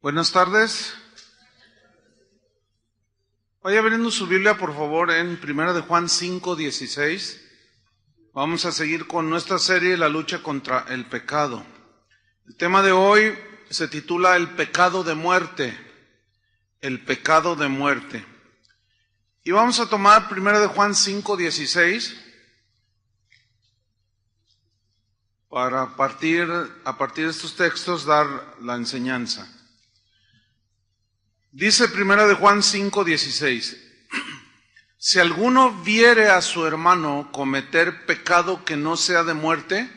Buenas tardes. Vaya abriendo su Biblia, por favor, en 1 de Juan 5:16. Vamos a seguir con nuestra serie, La lucha contra el pecado. El tema de hoy se titula El pecado de muerte. El pecado de muerte. Y vamos a tomar 1 de Juan 5:16 para a partir de estos textos dar la enseñanza. Dice 1 de Juan 5:16: Si alguno viere a su hermano cometer pecado que no sea de muerte,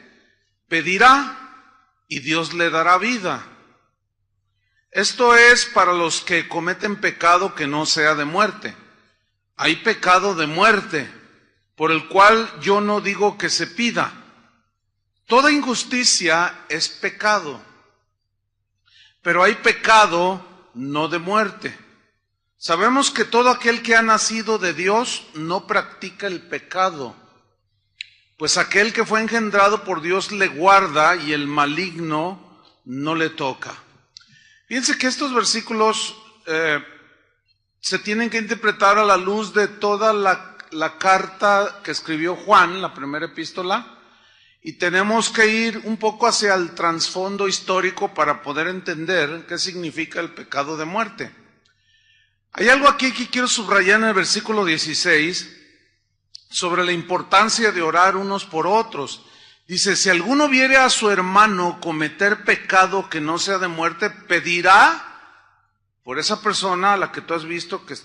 pedirá y Dios le dará vida. Esto es para los que cometen pecado que no sea de muerte. Hay pecado de muerte, por el cual yo no digo que se pida. Toda injusticia es pecado, pero hay pecado no de muerte. Sabemos que todo aquel que ha nacido de Dios no practica el pecado, pues aquel que fue engendrado por Dios le guarda y el maligno no le toca. Fíjense que estos versículos se tienen que interpretar a la luz de toda la carta que escribió Juan, la primera epístola, y tenemos que ir un poco hacia el trasfondo histórico para poder entender qué significa el pecado de muerte. Hay algo aquí que quiero subrayar en el versículo 16 sobre la importancia de orar unos por otros. Dice, si alguno viere a su hermano cometer pecado que no sea de muerte, pedirá por esa persona a la que tú has visto que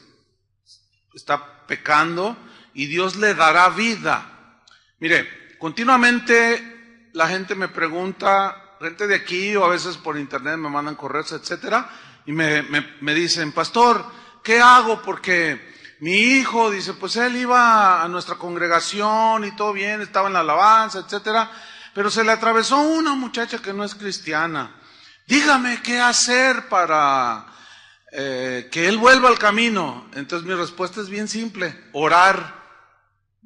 está pecando y Dios le dará vida. Mire, continuamente la gente me pregunta, gente de aquí o a veces por internet me mandan correos, etcétera, y me dicen, pastor, ¿qué hago? Porque mi hijo, dice, pues él iba a nuestra congregación y todo bien, estaba en la alabanza, etcétera, pero se le atravesó una muchacha que no es cristiana. Dígame qué hacer para que él vuelva al camino. Entonces mi respuesta es bien simple, orar.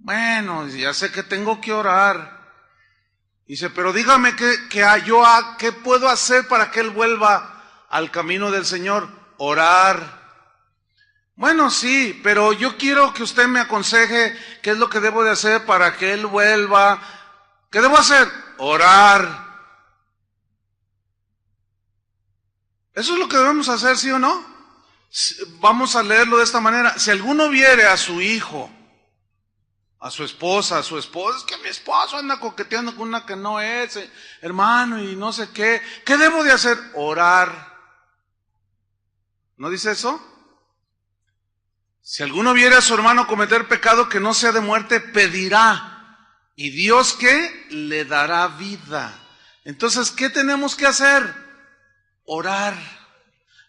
Bueno, ya sé que tengo que orar. Dice, pero dígame qué puedo hacer para que él vuelva al camino del Señor. Orar. Bueno, sí, pero yo quiero que usted me aconseje qué es lo que debo de hacer para que él vuelva. ¿Qué debo hacer? Orar. ¿Eso es lo que debemos hacer, sí o no? Vamos a leerlo de esta manera. Si alguno viere a su hijo, a su esposa, es que mi esposo anda coqueteando con una que no es, hermano, y no sé qué. ¿Qué debo de hacer? Orar. ¿No dice eso? Si alguno viere a su hermano cometer pecado que no sea de muerte, pedirá. ¿Y Dios qué? Le dará vida. Entonces, ¿qué tenemos que hacer? Orar.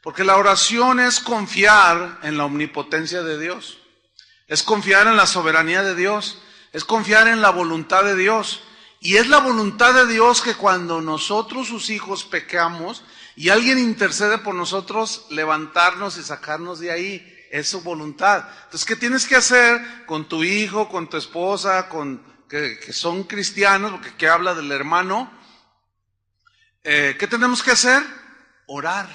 Porque la oración es confiar en la omnipotencia de Dios. Es confiar en la soberanía de Dios. Es confiar en la voluntad de Dios. Y es la voluntad de Dios que cuando nosotros, sus hijos, pecamos y alguien intercede por nosotros, levantarnos y sacarnos de ahí. Es su voluntad. Entonces, ¿qué tienes que hacer con tu hijo, con tu esposa, que son cristianos, porque aquí habla del hermano? ¿Qué tenemos que hacer? Orar.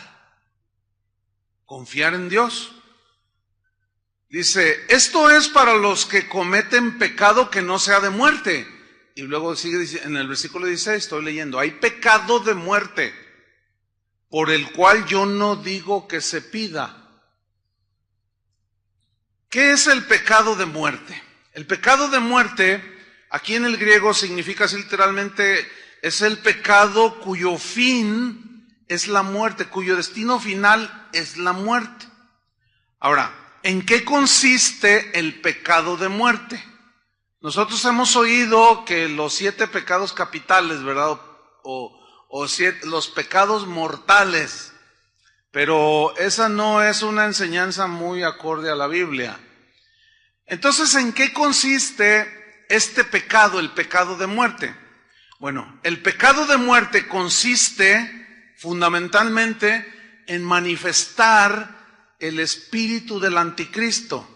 Confiar en Dios. Dice, esto es para los que cometen pecado que no sea de muerte. Y luego sigue en el versículo 16, estoy leyendo, hay pecado de muerte, por el cual yo no digo que se pida. ¿Qué es el pecado de muerte? El pecado de muerte, aquí en el griego significa así literalmente, es el pecado cuyo fin es la muerte, cuyo destino final es la muerte. Ahora, ¿en qué consiste el pecado de muerte? Nosotros hemos oído que los 7 pecados capitales, ¿verdad? Los pecados mortales. Pero esa no es una enseñanza muy acorde a la Biblia. Entonces, ¿en qué consiste este pecado, el pecado de muerte? Bueno, el pecado de muerte consiste fundamentalmente en manifestar el espíritu del anticristo.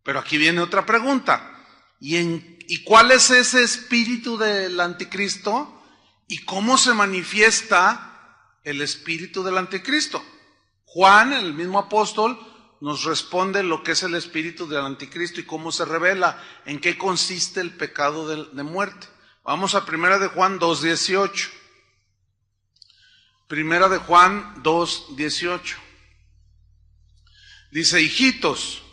Pero aquí viene otra pregunta. ¿Y cuál es ese espíritu del anticristo? ¿Y cómo se manifiesta el espíritu del anticristo? Juan, el mismo apóstol, nos responde lo que es el espíritu del anticristo y cómo se revela, en qué consiste el pecado de muerte. Vamos a 1 de Juan 2:18. 1 de Juan 2:18. Dice: hijitos,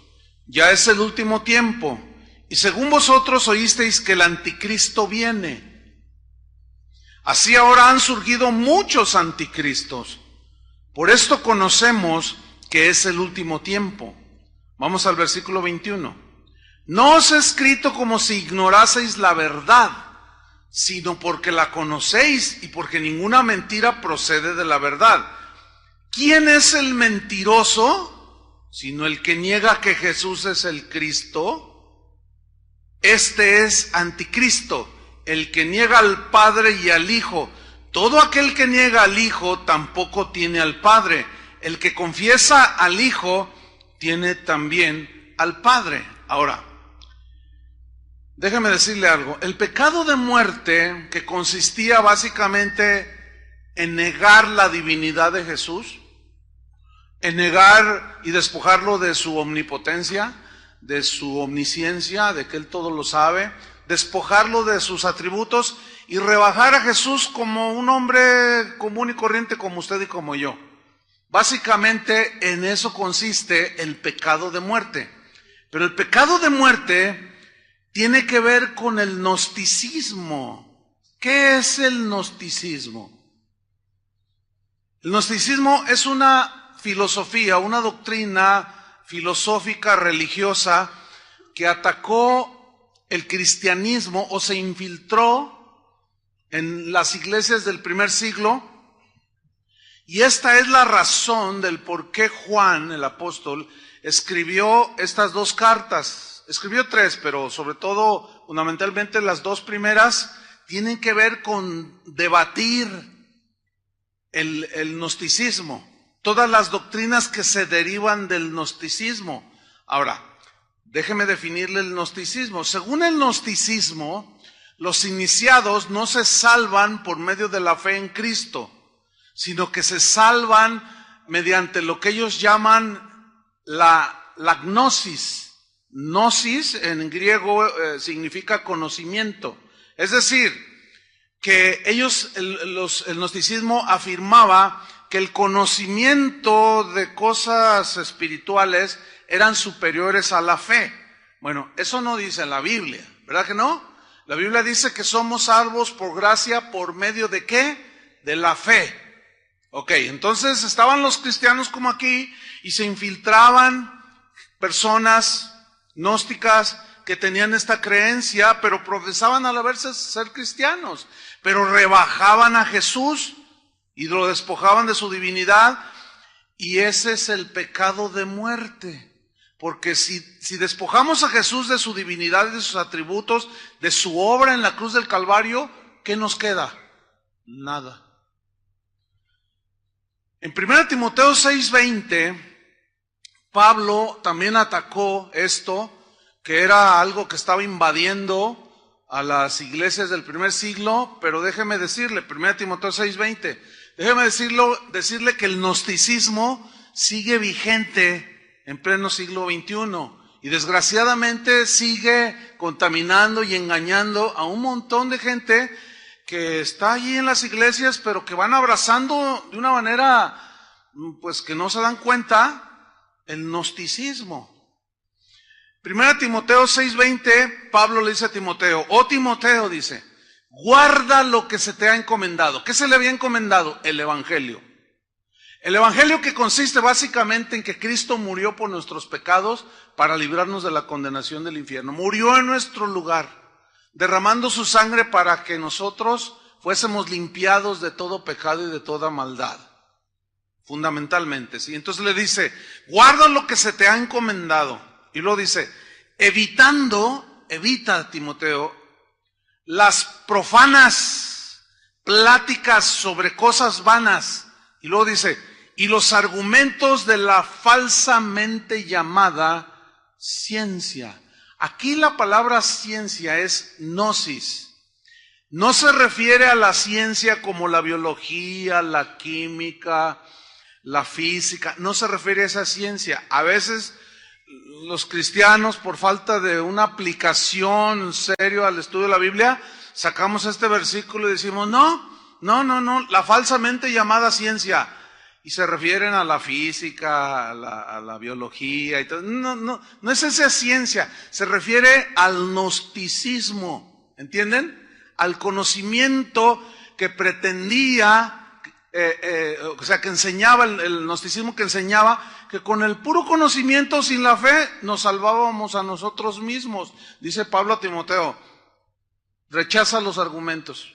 ya es el último tiempo, y según vosotros oísteis que el anticristo viene. Así ahora han surgido muchos anticristos. Por esto conocemos que es el último tiempo. Vamos al versículo 21. No os he escrito como si ignoraseis la verdad, sino porque la conocéis y porque ninguna mentira procede de la verdad. ¿Quién es el mentiroso? Sino el que niega que Jesús es el Cristo. Este es anticristo, el que niega al Padre y al Hijo. Todo aquel que niega al Hijo tampoco tiene al Padre. El que confiesa al Hijo tiene también al Padre. Ahora, déjeme decirle algo. El pecado de muerte, que consistía básicamente en negar la divinidad de Jesús, en negar y despojarlo de su omnipotencia, de su omnisciencia, de que Él todo lo sabe, despojarlo de sus atributos y rebajar a Jesús como un hombre común y corriente como usted y como yo. Básicamente en eso consiste el pecado de muerte. Pero el pecado de muerte tiene que ver con el gnosticismo. ¿Qué es el gnosticismo? El gnosticismo es una filosofía, una doctrina filosófica religiosa que atacó el cristianismo o se infiltró en las iglesias del primer siglo. Y esta es la razón del por qué Juan, el apóstol, escribió estas dos cartas. Escribió tres, pero sobre todo, fundamentalmente las dos primeras tienen que ver con debatir el gnosticismo, todas las doctrinas que se derivan del gnosticismo. Ahora, déjeme definirle el gnosticismo. Según el gnosticismo, los iniciados no se salvan por medio de la fe en Cristo, sino que se salvan mediante lo que ellos llaman la gnosis. Gnosis en griego significa conocimiento. Es decir, que ellos, el gnosticismo afirmaba que el conocimiento de cosas espirituales eran superiores a la fe. Bueno, eso no dice la Biblia, ¿verdad que no? La Biblia dice que somos salvos por gracia, ¿por medio de qué? De la fe. Ok, entonces estaban los cristianos como aquí y se infiltraban personas gnósticas que tenían esta creencia, pero profesaban a la vez ser cristianos, pero rebajaban a Jesús y lo despojaban de su divinidad, y ese es el pecado de muerte. Porque si despojamos a Jesús de su divinidad, de sus atributos, de su obra en la cruz del Calvario, ¿qué nos queda? Nada. En 1 Timoteo 6:20, Pablo también atacó esto, que era algo que estaba invadiendo a las iglesias del primer siglo, pero déjeme decirle, 1 Timoteo 6:20, déjeme decirle que el gnosticismo sigue vigente en pleno siglo XXI y desgraciadamente sigue contaminando y engañando a un montón de gente que está allí en las iglesias, pero que van abrazando de una manera, pues que no se dan cuenta, el gnosticismo. 1 Timoteo 6:20, Pablo le dice a Timoteo, oh Timoteo, dice, guarda lo que se te ha encomendado. ¿Qué se le había encomendado? El Evangelio. El Evangelio, que consiste básicamente en que Cristo murió por nuestros pecados para librarnos de la condenación del infierno. Murió en nuestro lugar, derramando su sangre para que nosotros fuésemos limpiados de todo pecado y de toda maldad. Fundamentalmente, ¿sí? Entonces le dice, guarda lo que se te ha encomendado. Y luego dice, evita, Timoteo, las profanas pláticas sobre cosas vanas. Y luego dice, y los argumentos de la falsamente llamada ciencia. Aquí la palabra ciencia es gnosis. No se refiere a la ciencia como la biología, la química, la física, no se refiere a esa ciencia. A veces los cristianos, por falta de una aplicación seria al estudio de la Biblia, sacamos este versículo y decimos, no, la falsamente llamada ciencia. Y se refieren a la física, a la biología y todo. No es esa ciencia, se refiere al gnosticismo, ¿entienden? Al conocimiento que pretendía, o sea, que enseñaba, el gnosticismo que enseñaba que con el puro conocimiento, sin la fe, nos salvábamos a nosotros mismos. Dice Pablo a Timoteo, rechaza los argumentos,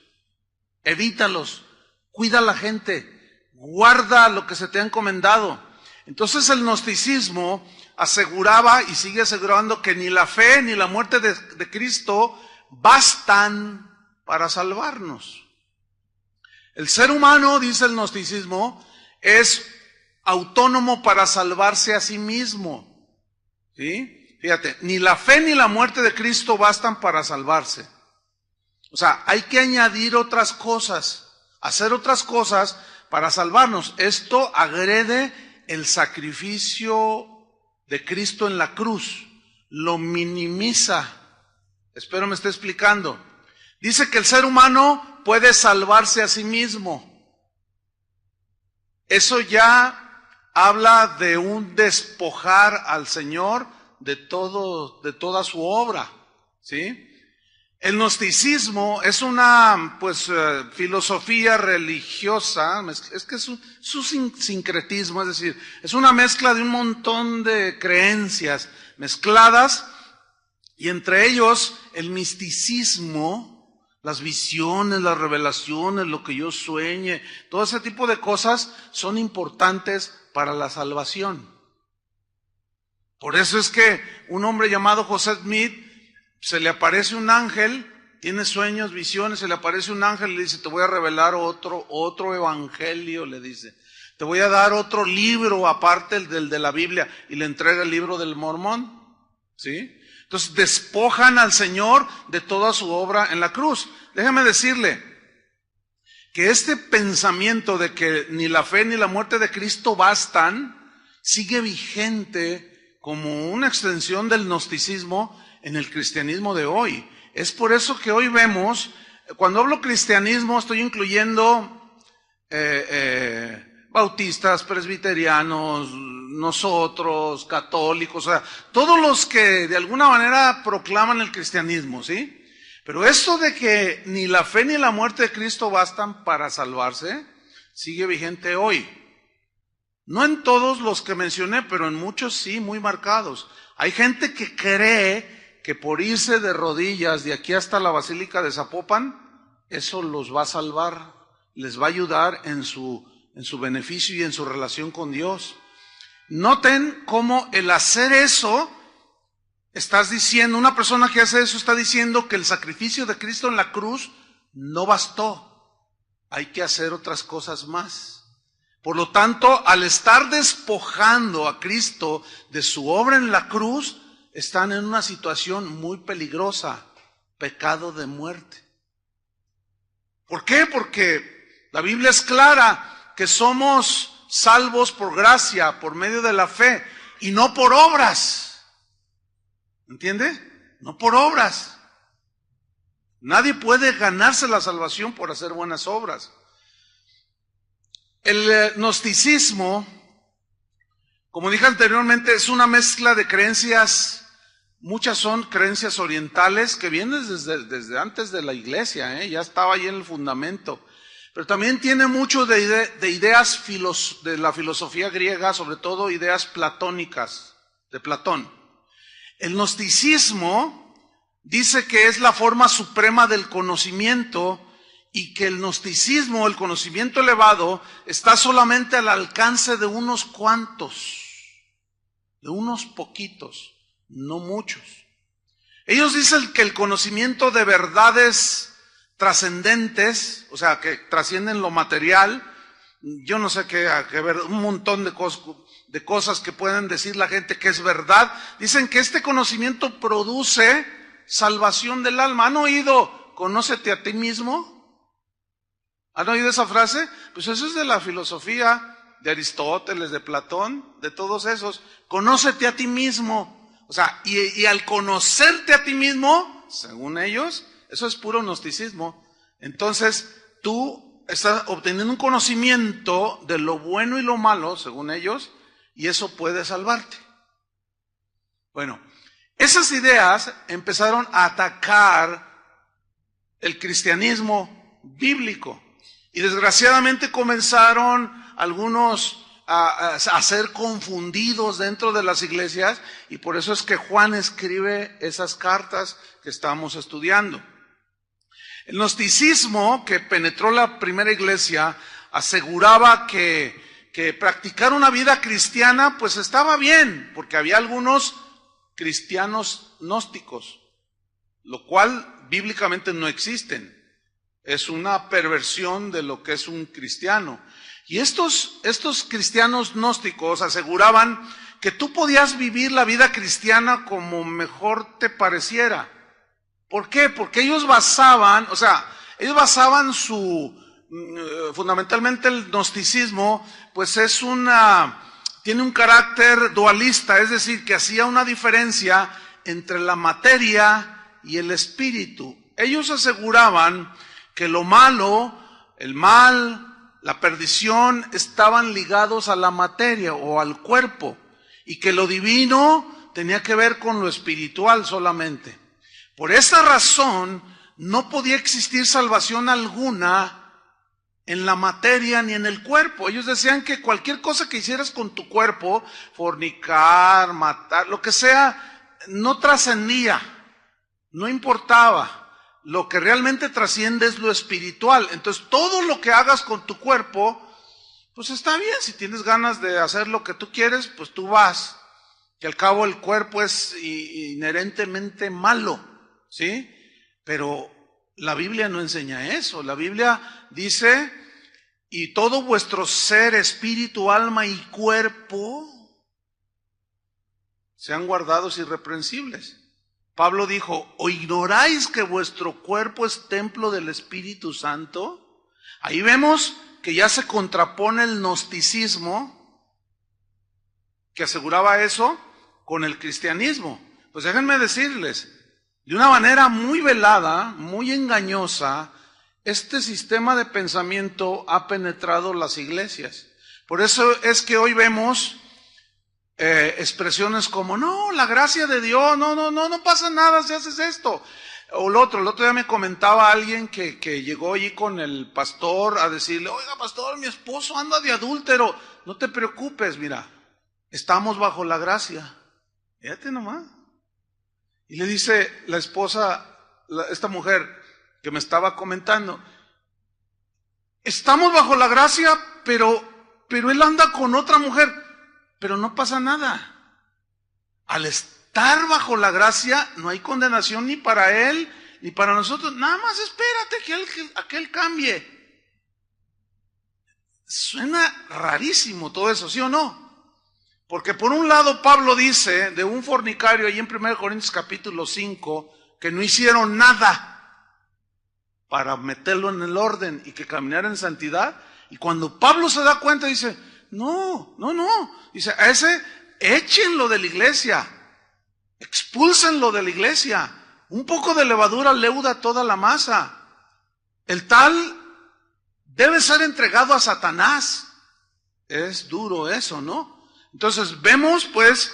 evítalos, cuida a la gente, guarda lo que se te ha encomendado. Entonces el gnosticismo aseguraba y sigue asegurando que ni la fe ni la muerte de Cristo bastan para salvarnos. El ser humano, dice el gnosticismo, es autónomo para salvarse a sí mismo. ¿Sí? Fíjate, ni la fe ni la muerte de Cristo bastan para salvarse. O sea, hay que añadir otras cosas, hacer otras cosas para salvarnos. Esto agrede el sacrificio de Cristo en la cruz, lo minimiza. Espero me esté explicando. Dice que el ser humano puede salvarse a sí mismo. Eso ya habla de un despojar al Señor de toda su obra, ¿sí? El gnosticismo es una, filosofía religiosa, es que es un sincretismo, es decir, es una mezcla de un montón de creencias mezcladas, y entre ellos el misticismo, las visiones, las revelaciones, lo que yo sueñe, todo ese tipo de cosas son importantes para la salvación. Por eso es que un hombre llamado José Smith, se le aparece un ángel, tiene sueños, visiones, se le aparece un ángel y le dice, te voy a revelar otro evangelio, le dice. Te voy a dar otro libro aparte del de la Biblia, y le entrega el libro del Mormón, ¿sí? Entonces despojan al Señor de toda su obra en la cruz. Déjame decirle que este pensamiento de que ni la fe ni la muerte de Cristo bastan, sigue vigente como una extensión del gnosticismo en el cristianismo de hoy. Es por eso que hoy vemos, cuando hablo cristianismo, estoy incluyendo bautistas, presbiterianos, nosotros, católicos, o sea, todos los que de alguna manera proclaman el cristianismo, ¿sí? Pero esto de que ni la fe ni la muerte de Cristo bastan para salvarse, sigue vigente hoy. No en todos los que mencioné, pero en muchos sí, muy marcados. Hay gente que cree que por irse de rodillas de aquí hasta la Basílica de Zapopan, eso los va a salvar, les va a ayudar en su beneficio y en su relación con Dios. Noten cómo el hacer eso, estás diciendo, una persona que hace eso está diciendo que el sacrificio de Cristo en la cruz no bastó. Hay que hacer otras cosas más. Por lo tanto, al estar despojando a Cristo de su obra en la cruz, están en una situación muy peligrosa, pecado de muerte. ¿Por qué? Porque la Biblia es clara que somos salvos por gracia, por medio de la fe, y no por obras. ¿Entiende? No por obras. Nadie puede ganarse la salvación por hacer buenas obras. El gnosticismo, como dije anteriormente, es una mezcla de creencias. Muchas son creencias orientales que vienen desde antes de la iglesia, ya estaba ahí en el fundamento. Pero también tiene mucho de ideas de la filosofía griega, sobre todo ideas platónicas, de Platón. El gnosticismo dice que es la forma suprema del conocimiento y que el gnosticismo, el conocimiento elevado, está solamente al alcance de unos cuantos, de unos poquitos, no muchos. Ellos dicen que el conocimiento de verdades trascendentes, o sea, que trascienden lo material, yo no sé qué ver, un montón de cosas que pueden decir la gente que es verdad. Dicen que este conocimiento produce salvación del alma. ¿Han oído, conócete a ti mismo? ¿Han oído esa frase? Pues eso es de la filosofía de Aristóteles, de Platón, de todos esos. Conócete a ti mismo. O sea, y al conocerte a ti mismo, según ellos, eso es puro gnosticismo. Entonces, tú estás obteniendo un conocimiento de lo bueno y lo malo, según ellos, y eso puede salvarte. Bueno, esas ideas empezaron a atacar el cristianismo bíblico. Y desgraciadamente comenzaron algunos a ser confundidos dentro de las iglesias, y por eso es que Juan escribe esas cartas que estamos estudiando. El gnosticismo que penetró la primera iglesia aseguraba que practicar una vida cristiana pues estaba bien, porque había algunos cristianos gnósticos, lo cual bíblicamente no existen. Es una perversión de lo que es un cristiano. Y estos cristianos gnósticos aseguraban que tú podías vivir la vida cristiana como mejor te pareciera. ¿Por qué? Porque ellos basaban fundamentalmente el gnosticismo, pues tiene un carácter dualista, es decir, que hacía una diferencia entre la materia y el espíritu. Ellos aseguraban que lo malo, el mal, la perdición estaban ligados a la materia o al cuerpo, y que lo divino tenía que ver con lo espiritual solamente. Por esa razón no podía existir salvación alguna en la materia ni en el cuerpo. Ellos decían que cualquier cosa que hicieras con tu cuerpo, fornicar, matar, lo que sea, no trascendía, no importaba. Lo que realmente trasciende es lo espiritual. Entonces todo lo que hagas con tu cuerpo, pues está bien. Si tienes ganas de hacer lo que tú quieres, pues tú vas. Que al cabo el cuerpo es inherentemente malo, ¿sí? Pero la Biblia no enseña eso. La Biblia dice, y todo vuestro ser, espíritu, alma y cuerpo sean guardados irreprensibles. Pablo dijo, ¿o ignoráis que vuestro cuerpo es templo del Espíritu Santo? Ahí vemos que ya se contrapone el gnosticismo, que aseguraba eso, con el cristianismo. Pues déjenme decirles, de una manera muy velada, muy engañosa, este sistema de pensamiento ha penetrado las iglesias. Por eso es que hoy vemos expresiones como, no, la gracia de Dios, no pasa nada si haces esto. O el otro día me comentaba alguien que llegó allí con el pastor a decirle, oiga pastor, mi esposo anda de adúltero. No te preocupes, mira, estamos bajo la gracia. Fíjate nomás. Y le dice la esposa, esta mujer que me estaba comentando, estamos bajo la gracia, pero él anda con otra mujer. Pero no pasa nada. Al estar bajo la gracia no hay condenación ni para él ni para nosotros. Nada más espérate que aquel cambie. Suena rarísimo todo eso, ¿sí o no? Porque por un lado Pablo dice de un fornicario ahí en 1 Corintios capítulo 5 que no hicieron nada para meterlo en el orden y que caminara en santidad. Y cuando Pablo se da cuenta dice, no. Dice, a ese échenlo de la iglesia, expúlsenlo de la iglesia. Un poco de levadura leuda toda la masa. El tal debe ser entregado a Satanás. Es duro eso, ¿no? Entonces vemos pues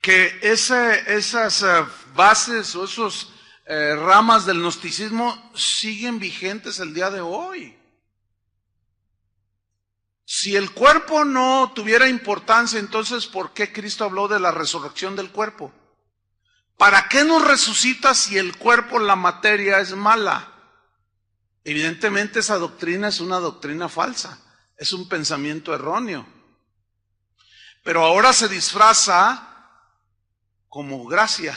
que esas bases o esos ramas del gnosticismo siguen vigentes el día de hoy. Si el cuerpo no tuviera importancia, entonces ¿por qué Cristo habló de la resurrección del cuerpo? ¿Para qué nos resucita si el cuerpo, la materia, es mala? Evidentemente esa doctrina es una doctrina falsa, es un pensamiento erróneo. Pero ahora se disfraza como gracia.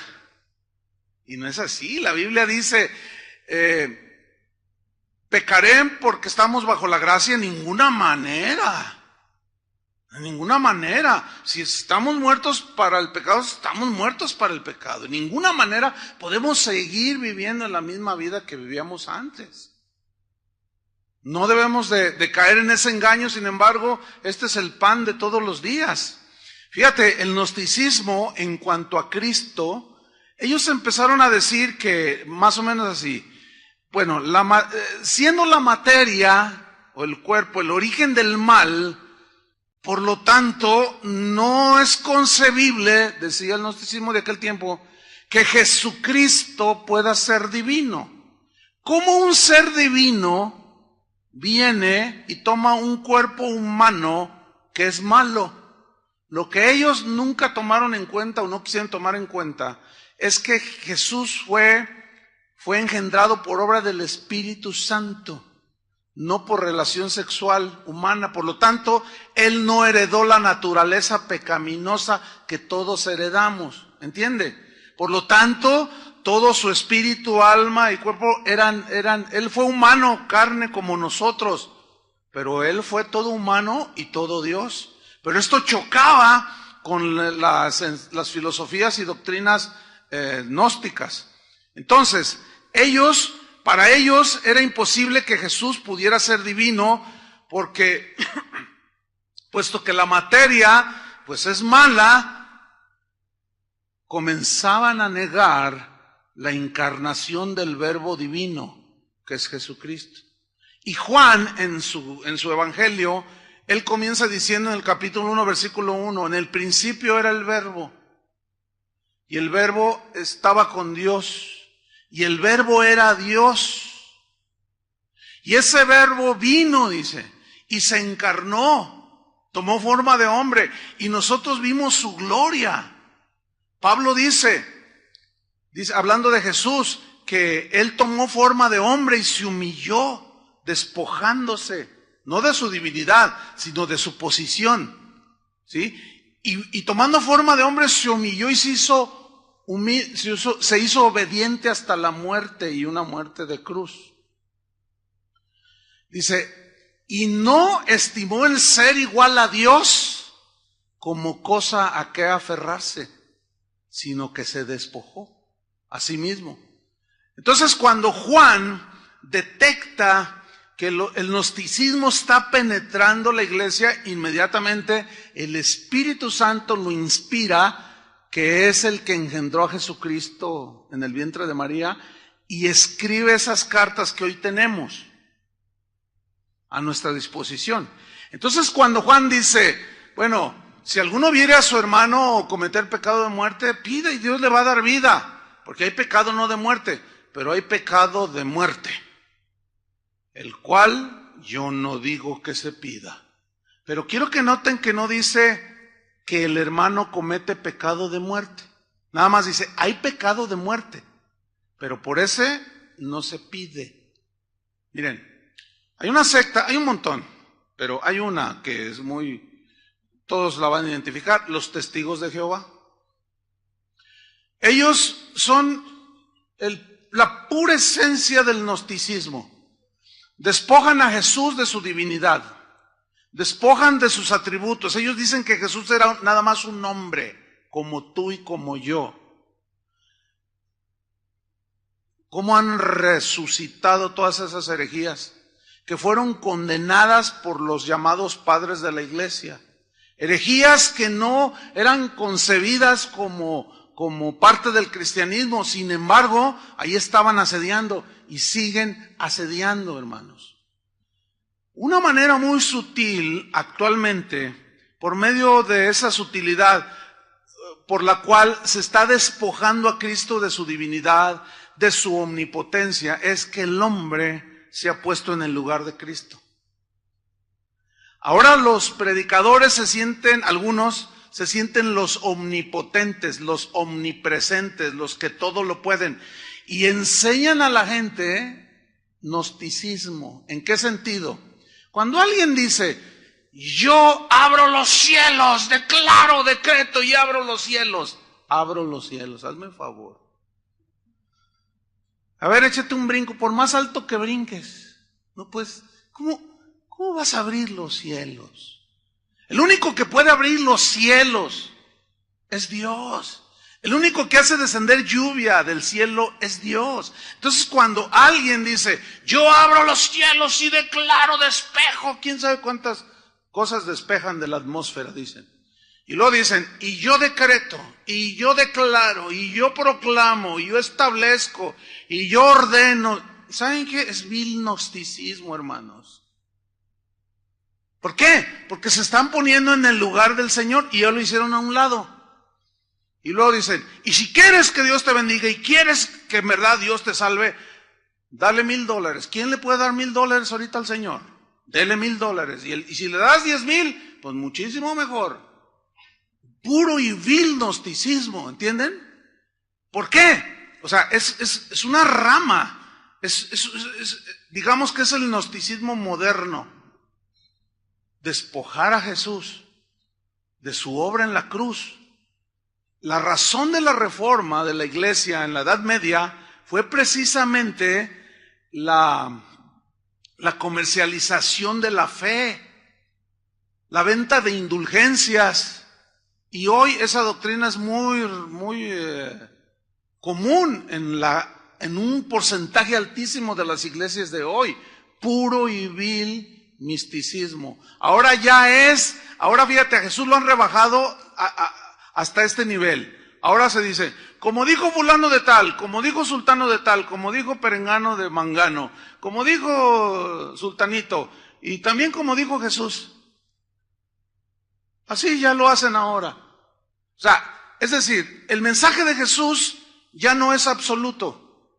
Y no es así. La Biblia dice, ¿pecaré porque estamos bajo la gracia? En ninguna manera. En ninguna manera. Si estamos muertos para el pecado, estamos muertos para el pecado. En ninguna manera podemos seguir viviendo en la misma vida que vivíamos antes. No debemos de caer en ese engaño, sin embargo, este es el pan de todos los días. Fíjate, el gnosticismo en cuanto a Cristo, ellos empezaron a decir que, más o menos así, bueno, siendo la materia o el cuerpo el origen del mal, por lo tanto, no es concebible, decía el gnosticismo de aquel tiempo, que Jesucristo pueda ser divino. ¿Cómo un ser divino viene y toma un cuerpo humano que es malo? Lo que ellos nunca tomaron en cuenta o no quisieron tomar en cuenta es que Jesús fue engendrado por obra del Espíritu Santo, no por relación sexual humana. Por lo tanto, Él no heredó la naturaleza pecaminosa que todos heredamos, ¿entiende? Por lo tanto, todo su espíritu, alma y cuerpo Él fue humano, carne como nosotros, pero Él fue todo humano y todo Dios. Pero esto chocaba con las filosofías y doctrinas gnósticas. Entonces, para ellos era imposible que Jesús pudiera ser divino, porque, puesto que la materia, pues es mala, comenzaban a negar la encarnación del Verbo divino, que es Jesucristo. Y Juan, en su evangelio, él comienza diciendo en el capítulo 1, versículo 1, en el principio era el Verbo, y el Verbo estaba con Dios, y el Verbo era Dios. Y ese Verbo vino, dice, y se encarnó, tomó forma de hombre, y nosotros vimos su gloria. Pablo dice, hablando de Jesús, que Él tomó forma de hombre y se humilló, despojándose, no de su divinidad, sino de su posición, ¿sí? Y tomando forma de hombre se humilló y se hizo obediente hasta la muerte, y una muerte de cruz. Dice, y no estimó el ser igual a Dios como cosa a que aferrarse, sino que se despojó a sí mismo. Entonces, cuando Juan detecta que el gnosticismo está penetrando la iglesia, inmediatamente el Espíritu Santo lo inspira, que es el que engendró a Jesucristo en el vientre de María, y escribe esas cartas que hoy tenemos a nuestra disposición. Entonces, cuando Juan dice, bueno, si alguno viere a su hermano cometer pecado de muerte, pida y Dios le va a dar vida, porque hay pecado no de muerte, pero hay pecado de muerte, el cual yo no digo que se pida. Pero quiero que noten que no dice que el hermano comete pecado de muerte. Nada más dice, hay pecado de muerte, pero por ese no se pide. Miren, hay una secta, hay un montón, pero hay una que es todos la van a identificar, los Testigos de Jehová. Ellos son la pura esencia del gnosticismo. Despojan a Jesús de su divinidad, despojan de sus atributos. Ellos dicen que Jesús era nada más un hombre, como tú y como yo. ¿Cómo han resucitado todas esas herejías que fueron condenadas por los llamados padres de la iglesia? Herejías que no eran concebidas como parte del cristianismo, sin embargo, ahí estaban asediando y siguen asediando, hermanos. Una manera muy sutil actualmente, por medio de esa sutilidad por la cual se está despojando a Cristo de su divinidad, de su omnipotencia, es que el hombre se ha puesto en el lugar de Cristo. Ahora los predicadores algunos se sienten los omnipotentes, los omnipresentes, los que todo lo pueden, y enseñan a la gente gnosticismo. ¿En qué sentido? Cuando alguien dice, yo abro los cielos, declaro, decreto y abro los cielos, hazme un favor. A ver, échate un brinco, por más alto que brinques. No, pues, ¿cómo vas a abrir los cielos? El único que puede abrir los cielos es Dios. El único que hace descender lluvia del cielo es Dios. Entonces cuando alguien dice, yo abro los cielos y declaro despejo, quién sabe cuántas cosas despejan de la atmósfera, dicen. Y luego dicen, y yo decreto, y yo declaro, y yo proclamo, y yo establezco, y yo ordeno. ¿Saben qué? Es vil gnosticismo, hermanos. ¿Por qué? Porque se están poniendo en el lugar del Señor y ya lo hicieron a un lado. Y luego dicen, y si quieres que Dios te bendiga y quieres que en verdad Dios te salve, dale $1,000. ¿Quién le puede dar $1,000 ahorita al Señor? Dele $1,000. Y si le das 10,000, pues muchísimo mejor. Puro y vil gnosticismo, ¿entienden? ¿Por qué? O sea, es una rama. Digamos que es el gnosticismo moderno. Despojar a Jesús de su obra en la cruz. La razón de la reforma de la iglesia en la Edad Media fue precisamente la comercialización de la fe, la venta de indulgencias. Y hoy esa doctrina es muy común en un porcentaje altísimo de las iglesias de hoy. Puro y vil misticismo. Ahora fíjate, a Jesús lo han rebajado hasta este nivel. Ahora se dice, como dijo fulano de tal, como dijo sultano de tal, como dijo perengano de mangano, como dijo sultanito, y también como dijo Jesús. Así ya lo hacen ahora. O sea, es decir, el mensaje de Jesús ya no es absoluto,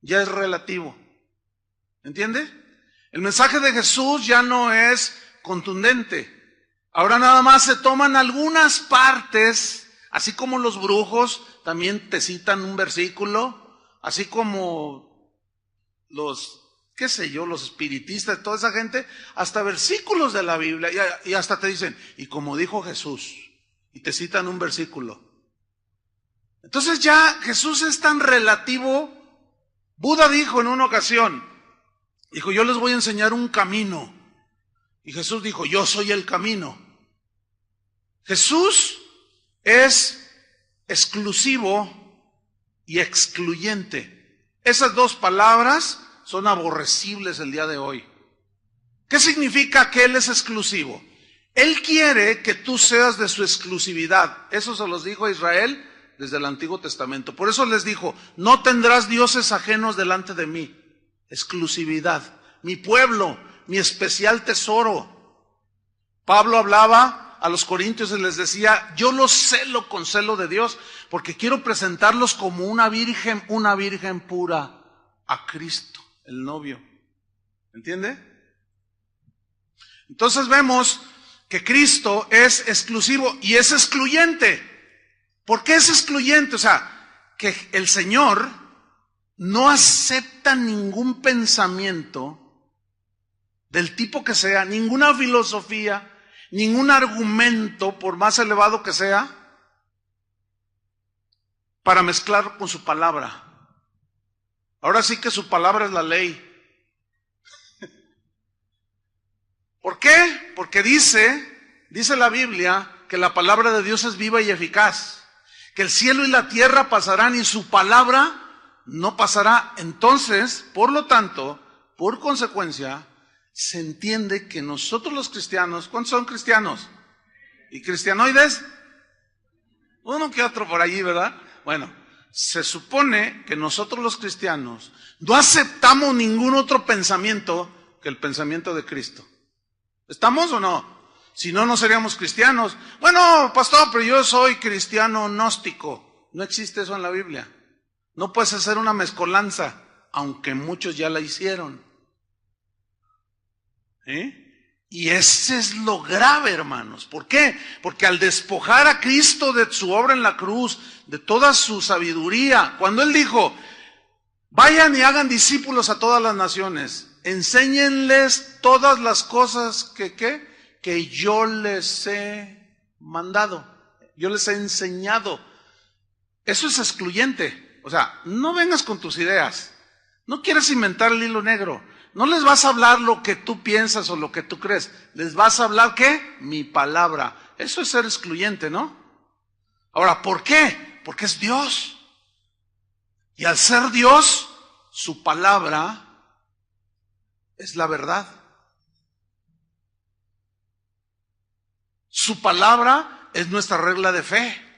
ya es relativo. ¿Entiende? El mensaje de Jesús ya no es contundente. Ahora nada más se toman algunas partes, así como los brujos también te citan un versículo, así como los espiritistas, toda esa gente, hasta versículos de la Biblia, y hasta te dicen, y como dijo Jesús, y te citan un versículo. Entonces ya Jesús es tan relativo. Buda dijo en una ocasión, dijo, yo les voy a enseñar un camino. Y Jesús dijo, yo soy el camino. Jesús es exclusivo y excluyente. Esas dos palabras son aborrecibles el día de hoy. ¿Qué significa que Él es exclusivo? Él quiere que tú seas de su exclusividad. Eso se los dijo a Israel desde el Antiguo Testamento. Por eso les dijo, no tendrás dioses ajenos delante de mí. Exclusividad. Mi pueblo, mi especial tesoro. Pablo hablaba a los corintios y les decía, yo los celo con celo de Dios, porque quiero presentarlos como una virgen pura a Cristo, el novio. ¿Entiende? Entonces vemos que Cristo es exclusivo y es excluyente. ¿Por qué es excluyente? O sea, que el Señor no acepta ningún pensamiento del tipo que sea, ninguna filosofía, ningún argumento, por más elevado que sea, para mezclar con su palabra. Ahora sí que su palabra es la ley. ¿Por qué? Porque dice la Biblia que la palabra de Dios es viva y eficaz, que el cielo y la tierra pasarán y su palabra no pasará. Entonces, por lo tanto, por consecuencia, se entiende que nosotros los cristianos, ¿cuántos son cristianos? ¿Y cristianoides? Uno que otro por allí, ¿verdad? Bueno, se supone que nosotros los cristianos no aceptamos ningún otro pensamiento que el pensamiento de Cristo. ¿Estamos o no? Si no, no seríamos cristianos. Bueno, pastor, pero yo soy cristiano gnóstico. No existe eso en la Biblia. No puedes hacer una mezcolanza, aunque muchos ya la hicieron. Y ese es lo grave, hermanos. ¿Por qué? Porque al despojar a Cristo de su obra en la cruz, de toda su sabiduría, cuando Él dijo, vayan y hagan discípulos a todas las naciones, enséñenles todas las cosas que yo les he mandado, yo les he enseñado. Eso es excluyente. O sea, no vengas con tus ideas, no quieres inventar el hilo negro. No les vas a hablar lo que tú piensas o lo que tú crees. Les vas a hablar, ¿qué? Mi palabra. Eso es ser excluyente, ¿no? Ahora, ¿por qué? Porque es Dios. Y al ser Dios, su palabra es la verdad. Su palabra es nuestra regla de fe.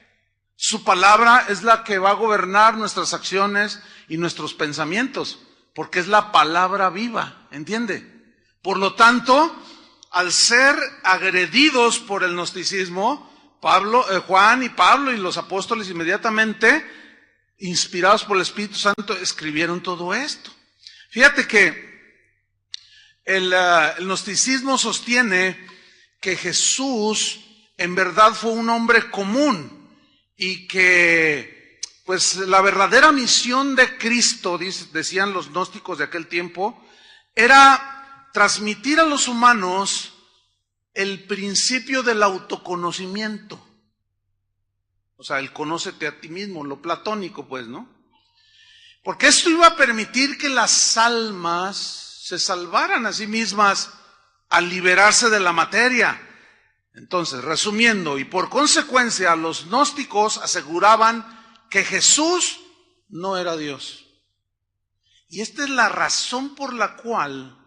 Su palabra es la que va a gobernar nuestras acciones y nuestros pensamientos, porque es la palabra viva, ¿entiende? Por lo tanto, al ser agredidos por el gnosticismo, Juan y Pablo y los apóstoles inmediatamente, inspirados por el Espíritu Santo, escribieron todo esto. Fíjate que el gnosticismo sostiene que Jesús en verdad fue un hombre común y que pues la verdadera misión de Cristo, decían los gnósticos de aquel tiempo, era transmitir a los humanos el principio del autoconocimiento. O sea, el conócete a ti mismo, lo platónico pues, ¿no? Porque esto iba a permitir que las almas se salvaran a sí mismas al liberarse de la materia. Entonces, resumiendo, y por consecuencia, los gnósticos aseguraban que Jesús no era Dios. Y esta es la razón por la cual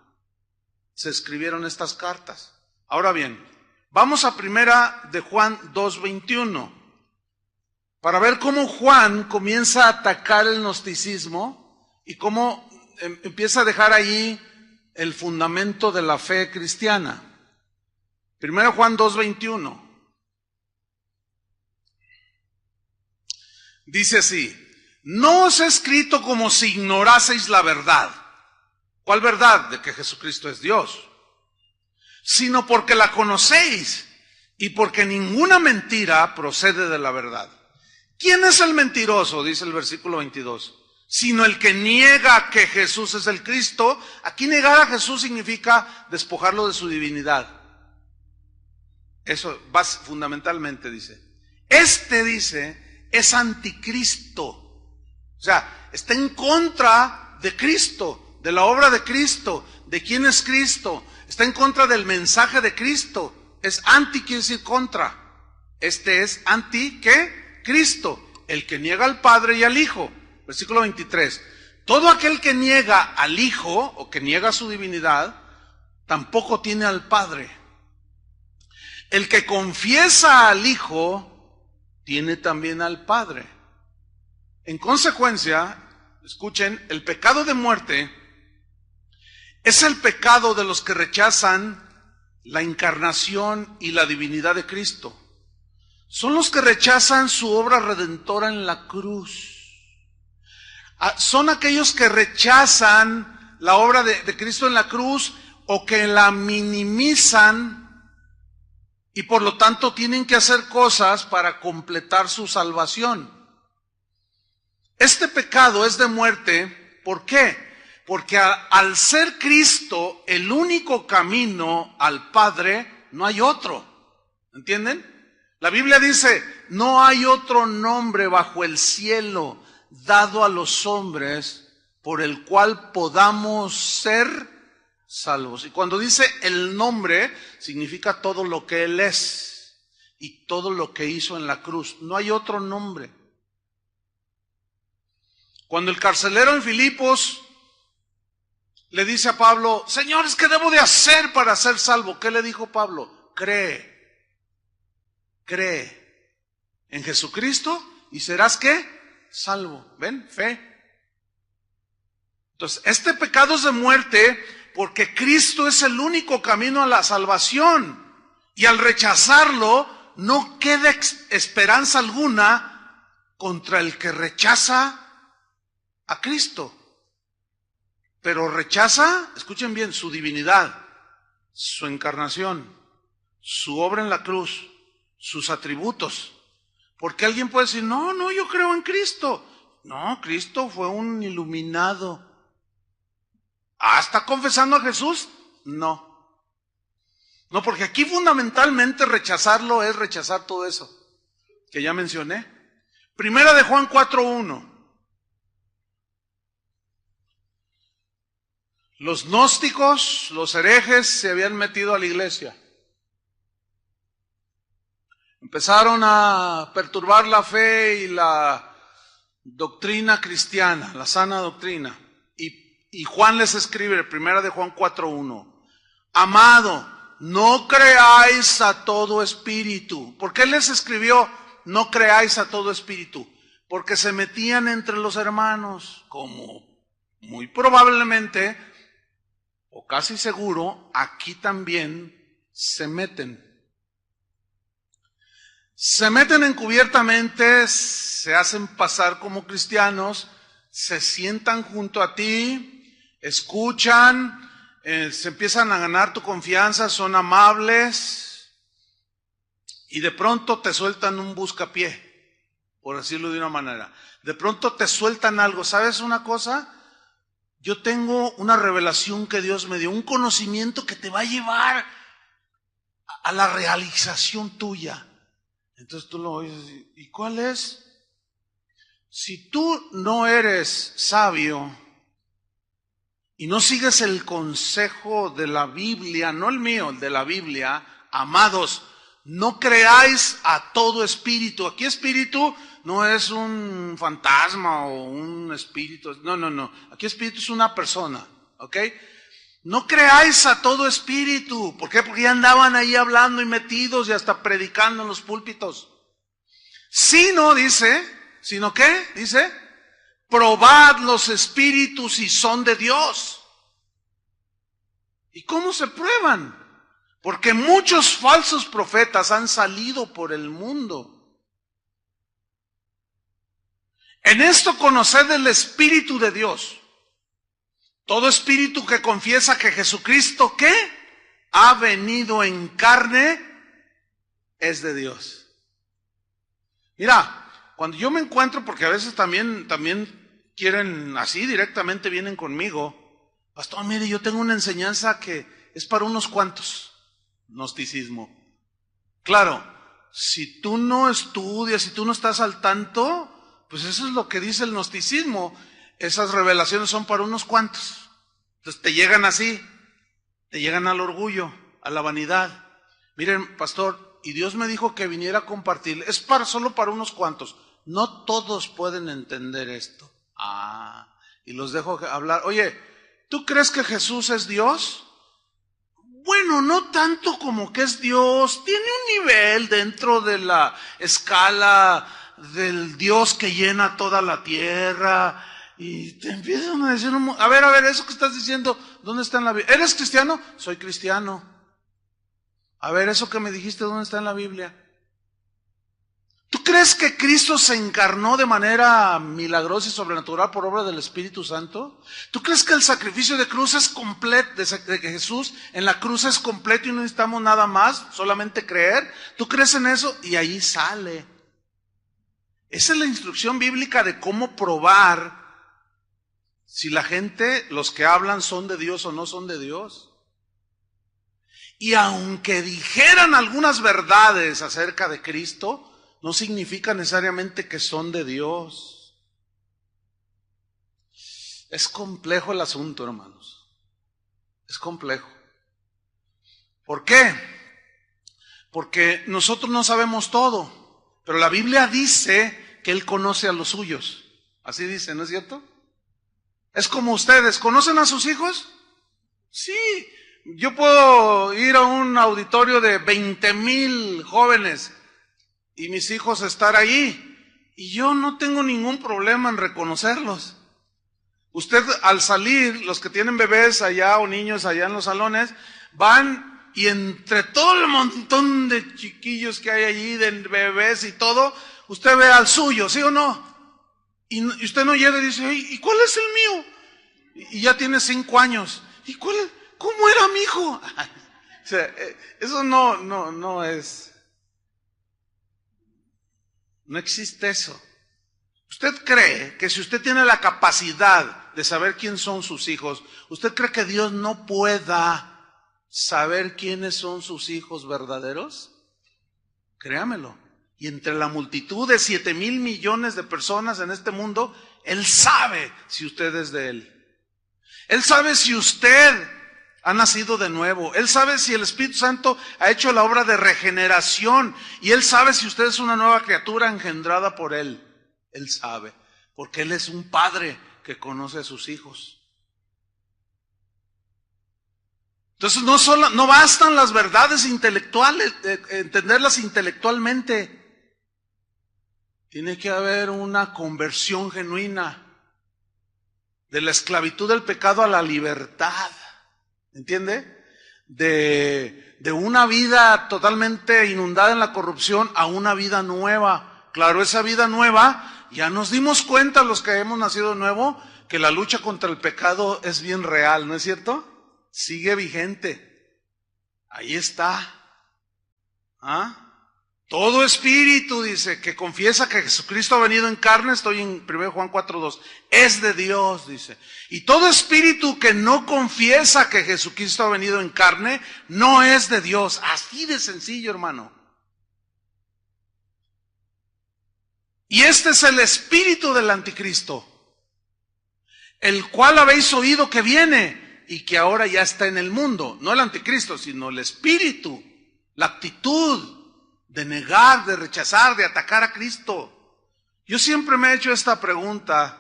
se escribieron estas cartas. Ahora bien, vamos a primera de Juan 2:21, para ver cómo Juan comienza a atacar el gnosticismo y cómo empieza a dejar ahí el fundamento de la fe cristiana. Primero Juan 2:21. Dice así: no os he escrito como si ignoraseis la verdad. ¿Cuál verdad? De que Jesucristo es Dios. Sino porque la conocéis y porque ninguna mentira procede de la verdad. ¿Quién es el mentiroso? Dice el versículo 22. Sino el que niega que Jesús es el Cristo. Aquí negar a Jesús significa despojarlo de su divinidad. Eso va fundamentalmente, dice. Dice, es anticristo. O sea, está en contra de Cristo, de la obra de Cristo, de quién es Cristo. Está en contra del mensaje de Cristo. Es anti, quiere decir contra. Es anti, ¿qué? Cristo, el que niega al Padre y al Hijo. Versículo 23. Todo aquel que niega al Hijo, o que niega su divinidad, tampoco tiene al Padre. El que confiesa al Hijo, tiene también al Padre. En consecuencia, escuchen, el pecado de muerte es el pecado de los que rechazan la encarnación y la divinidad de Cristo. Son los que rechazan su obra redentora en la cruz. Son aquellos que rechazan la obra de Cristo en la cruz o que la minimizan y por lo tanto tienen que hacer cosas para completar su salvación. Este pecado es de muerte. ¿Por qué? Porque al ser Cristo el único camino al Padre, no hay otro. ¿Entienden? La Biblia dice, no hay otro nombre bajo el cielo dado a los hombres por el cual podamos ser salvos. Y cuando dice el nombre, significa todo lo que Él es y todo lo que hizo en la cruz. No hay otro nombre. Cuando el carcelero en Filipos le dice a Pablo, Señor, ¿qué debo de hacer para ser salvo? ¿Qué le dijo Pablo? Cree en Jesucristo y serás ¿qué? Salvo. ¿Ven? Fe. Entonces, este pecado es de muerte porque Cristo es el único camino a la salvación. Y al rechazarlo, no queda esperanza alguna contra el que rechaza a Cristo. Pero rechaza, escuchen bien, su divinidad, su encarnación, su obra en la cruz, sus atributos. Porque alguien puede decir, no, yo creo en Cristo. No, Cristo fue un iluminado. ¿Está confesando a Jesús? No, porque aquí fundamentalmente rechazarlo es rechazar todo eso que ya mencioné. Primera de Juan 4:1. Los gnósticos, los herejes se habían metido a la iglesia. Empezaron a perturbar la fe y la doctrina cristiana, la sana doctrina. Y Juan les escribe, 1 de Juan 4:1, amado, no creáis a todo espíritu. ¿Por qué les escribió no creáis a todo espíritu? Porque se metían entre los hermanos, como muy probablemente, o casi seguro, aquí también se meten. Se meten encubiertamente, se hacen pasar como cristianos, se sientan junto a ti, escuchan, se empiezan a ganar tu confianza, son amables y de pronto te sueltan un buscapié, por decirlo de una manera. De pronto te sueltan algo. ¿Sabes una cosa? Yo tengo una revelación que Dios me dio, un conocimiento que te va a llevar a la realización tuya. Entonces tú lo oyes, ¿y cuál es? Si tú no eres sabio y no sigues el consejo de la Biblia, no el mío, el de la Biblia, amados, no creáis a todo espíritu. Aquí espíritu no es un fantasma o un espíritu, no. Aquí espíritu es una persona, ¿ok? No creáis a todo espíritu. ¿Por qué? Porque ya andaban ahí hablando y metidos y hasta predicando en los púlpitos. Sino, dice, ¿sino qué? Dice, probad los espíritus si son de Dios. ¿Y cómo se prueban? Porque muchos falsos profetas han salido por el mundo. En esto conoced el Espíritu de Dios. Todo espíritu que confiesa que Jesucristo, ¿qué? Ha venido en carne, es de Dios. Mira, cuando yo me encuentro, porque a veces también quieren así, directamente vienen conmigo. Pastor, mire, yo tengo una enseñanza que es para unos cuantos. Gnosticismo. Claro, si tú no estudias, si tú no estás al tanto, pues eso es lo que dice el gnosticismo. Esas revelaciones son para unos cuantos. Entonces te llegan así, te llegan al orgullo, a la vanidad. Miren, pastor, y Dios me dijo que viniera a compartir. Es solo para unos cuantos. No todos pueden entender esto. Y los dejo hablar. Oye, ¿tú crees que Jesús es Dios? Bueno, no tanto como que es Dios. Tiene un nivel dentro de la escala del Dios que llena toda la tierra. Y te empiezan a decir, a ver, eso que estás diciendo, ¿dónde está en la Biblia? ¿Eres cristiano? Soy cristiano. A ver, eso que me dijiste, ¿dónde está en la Biblia? ¿Tú crees que Cristo se encarnó de manera milagrosa y sobrenatural por obra del Espíritu Santo? ¿Tú crees que el sacrificio de cruz es completo, de que Jesús en la cruz es completo y no necesitamos nada más, solamente creer? ¿Tú crees en eso? Y ahí sale. Esa es la instrucción bíblica de cómo probar si la gente, los que hablan, son de Dios o no son de Dios. Y aunque dijeran algunas verdades acerca de Cristo, no significa necesariamente que son de Dios. Es complejo el asunto, hermanos. Es complejo. ¿Por qué? Porque nosotros no sabemos todo, pero la Biblia dice que Él conoce a los suyos. Así dice, ¿no es cierto? Es como ustedes, ¿conocen a sus hijos? Sí, yo puedo ir a un auditorio de 20,000 jóvenes y mis hijos estar ahí, y yo no tengo ningún problema en reconocerlos. Usted al salir, los que tienen bebés allá o niños allá en los salones, van y entre todo el montón de chiquillos que hay allí, de bebés y todo, usted ve al suyo, ¿sí o no? Y usted no llega y dice, ¿y cuál es el mío? Y ya tiene 5 años. ¿Y cómo era mi hijo? O sea, eso no es. No existe eso. ¿Usted cree que si usted tiene la capacidad de saber quién son sus hijos, usted cree que Dios no pueda saber quiénes son sus hijos verdaderos? Créamelo. Y entre la multitud de 7,000 millones de personas en este mundo, Él sabe si usted es de Él. Él sabe si usted ha nacido de nuevo. Él sabe si el Espíritu Santo ha hecho la obra de regeneración. Y Él sabe si usted es una nueva criatura engendrada por Él. Él sabe. Porque Él es un padre que conoce a sus hijos. Entonces no bastan las verdades intelectuales, entenderlas intelectualmente. Tiene que haber una conversión genuina de la esclavitud del pecado a la libertad. ¿Entiende? De una vida totalmente inundada en la corrupción a una vida nueva. Claro, esa vida nueva, ya nos dimos cuenta los que hemos nacido de nuevo, que la lucha contra el pecado es bien real, ¿no es cierto? Sigue vigente. Ahí está. ¿Ah? Todo espíritu, dice, que confiesa que Jesucristo ha venido en carne, estoy en 1 Juan 4:2, es de Dios, dice. Y todo espíritu que no confiesa que Jesucristo ha venido en carne, no es de Dios. Así de sencillo, hermano. Y este es el espíritu del anticristo, el cual habéis oído que viene y que ahora ya está en el mundo. No el anticristo, sino el espíritu, la actitud de negar, de rechazar, de atacar a Cristo. Yo siempre me he hecho esta pregunta,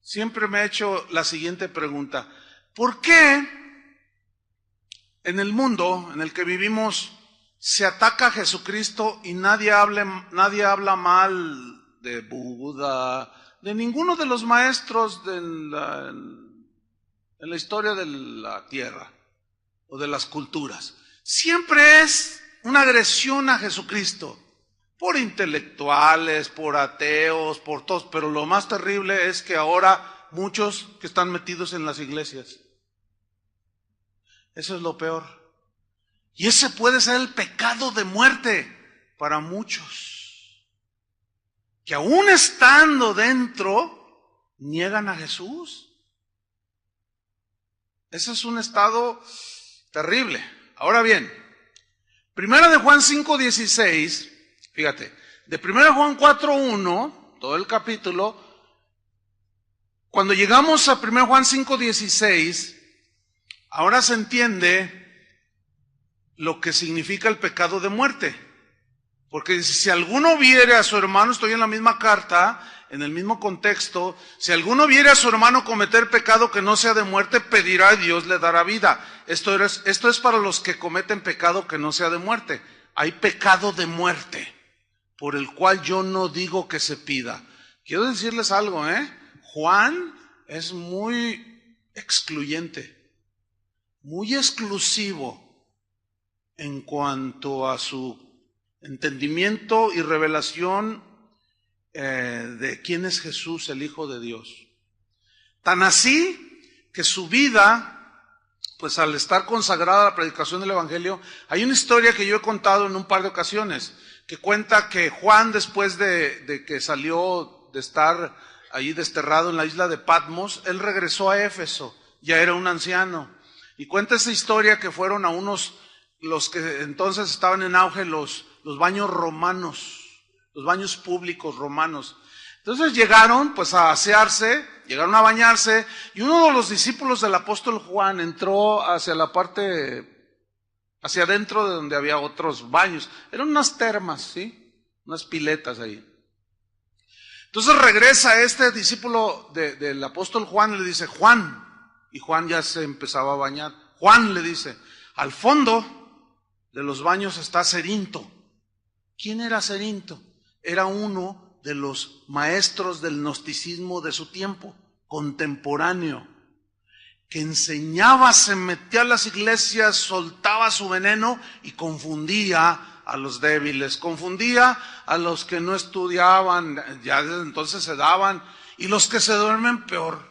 siempre me he hecho la siguiente pregunta: ¿por qué en el mundo en el que vivimos se ataca a Jesucristo y nadie habla mal de Buda, de ninguno de los maestros en la historia de la tierra o de las culturas? Siempre es una agresión a Jesucristo, por intelectuales, por ateos, por todos, pero lo más terrible es que ahora muchos que están metidos en las iglesias. Eso es lo peor. Y ese puede ser el pecado de muerte para muchos, que aún estando dentro, niegan a Jesús. Ese es un estado terrible. Ahora bien, Primera de Juan 5:16, fíjate, de Primera de Juan 4:1, todo el capítulo, cuando llegamos a Primera de Juan 5:16, ahora se entiende lo que significa el pecado de muerte. Porque dice, si alguno viere a su hermano, estoy en la misma carta, en el mismo contexto, si alguno viere a su hermano cometer pecado que no sea de muerte, pedirá y Dios le dará vida. Esto es para los que cometen pecado que no sea de muerte. Hay pecado de muerte, por el cual yo no digo que se pida. Quiero decirles algo, Juan es muy excluyente, muy exclusivo en cuanto a su entendimiento y revelación de quién es Jesús, el Hijo de Dios. Tan así que su vida, pues al estar consagrada a la predicación del Evangelio, hay una historia que yo he contado en un par de ocasiones, que cuenta que Juan, después de que salió de estar ahí desterrado en la isla de Patmos, él regresó a Éfeso, ya era un anciano, y cuenta esa historia que fueron a los que entonces estaban en auge, los baños romanos, los baños públicos romanos. Entonces llegaron pues a asearse, llegaron a bañarse, y uno de los discípulos del apóstol Juan entró hacia la parte, hacia adentro de donde había otros baños. Eran unas termas, ¿sí? Unas piletas ahí. Entonces regresa este discípulo del apóstol Juan y le dice, Juan, y Juan ya se empezaba a bañar. Juan le dice, al fondo de los baños está Cerinto. ¿Quién era Cerinto? Era uno de los maestros del gnosticismo de su tiempo, contemporáneo, que enseñaba, se metía a las iglesias, soltaba su veneno y confundía a los débiles, confundía a los que no estudiaban, ya desde entonces se daban, y los que se duermen peor.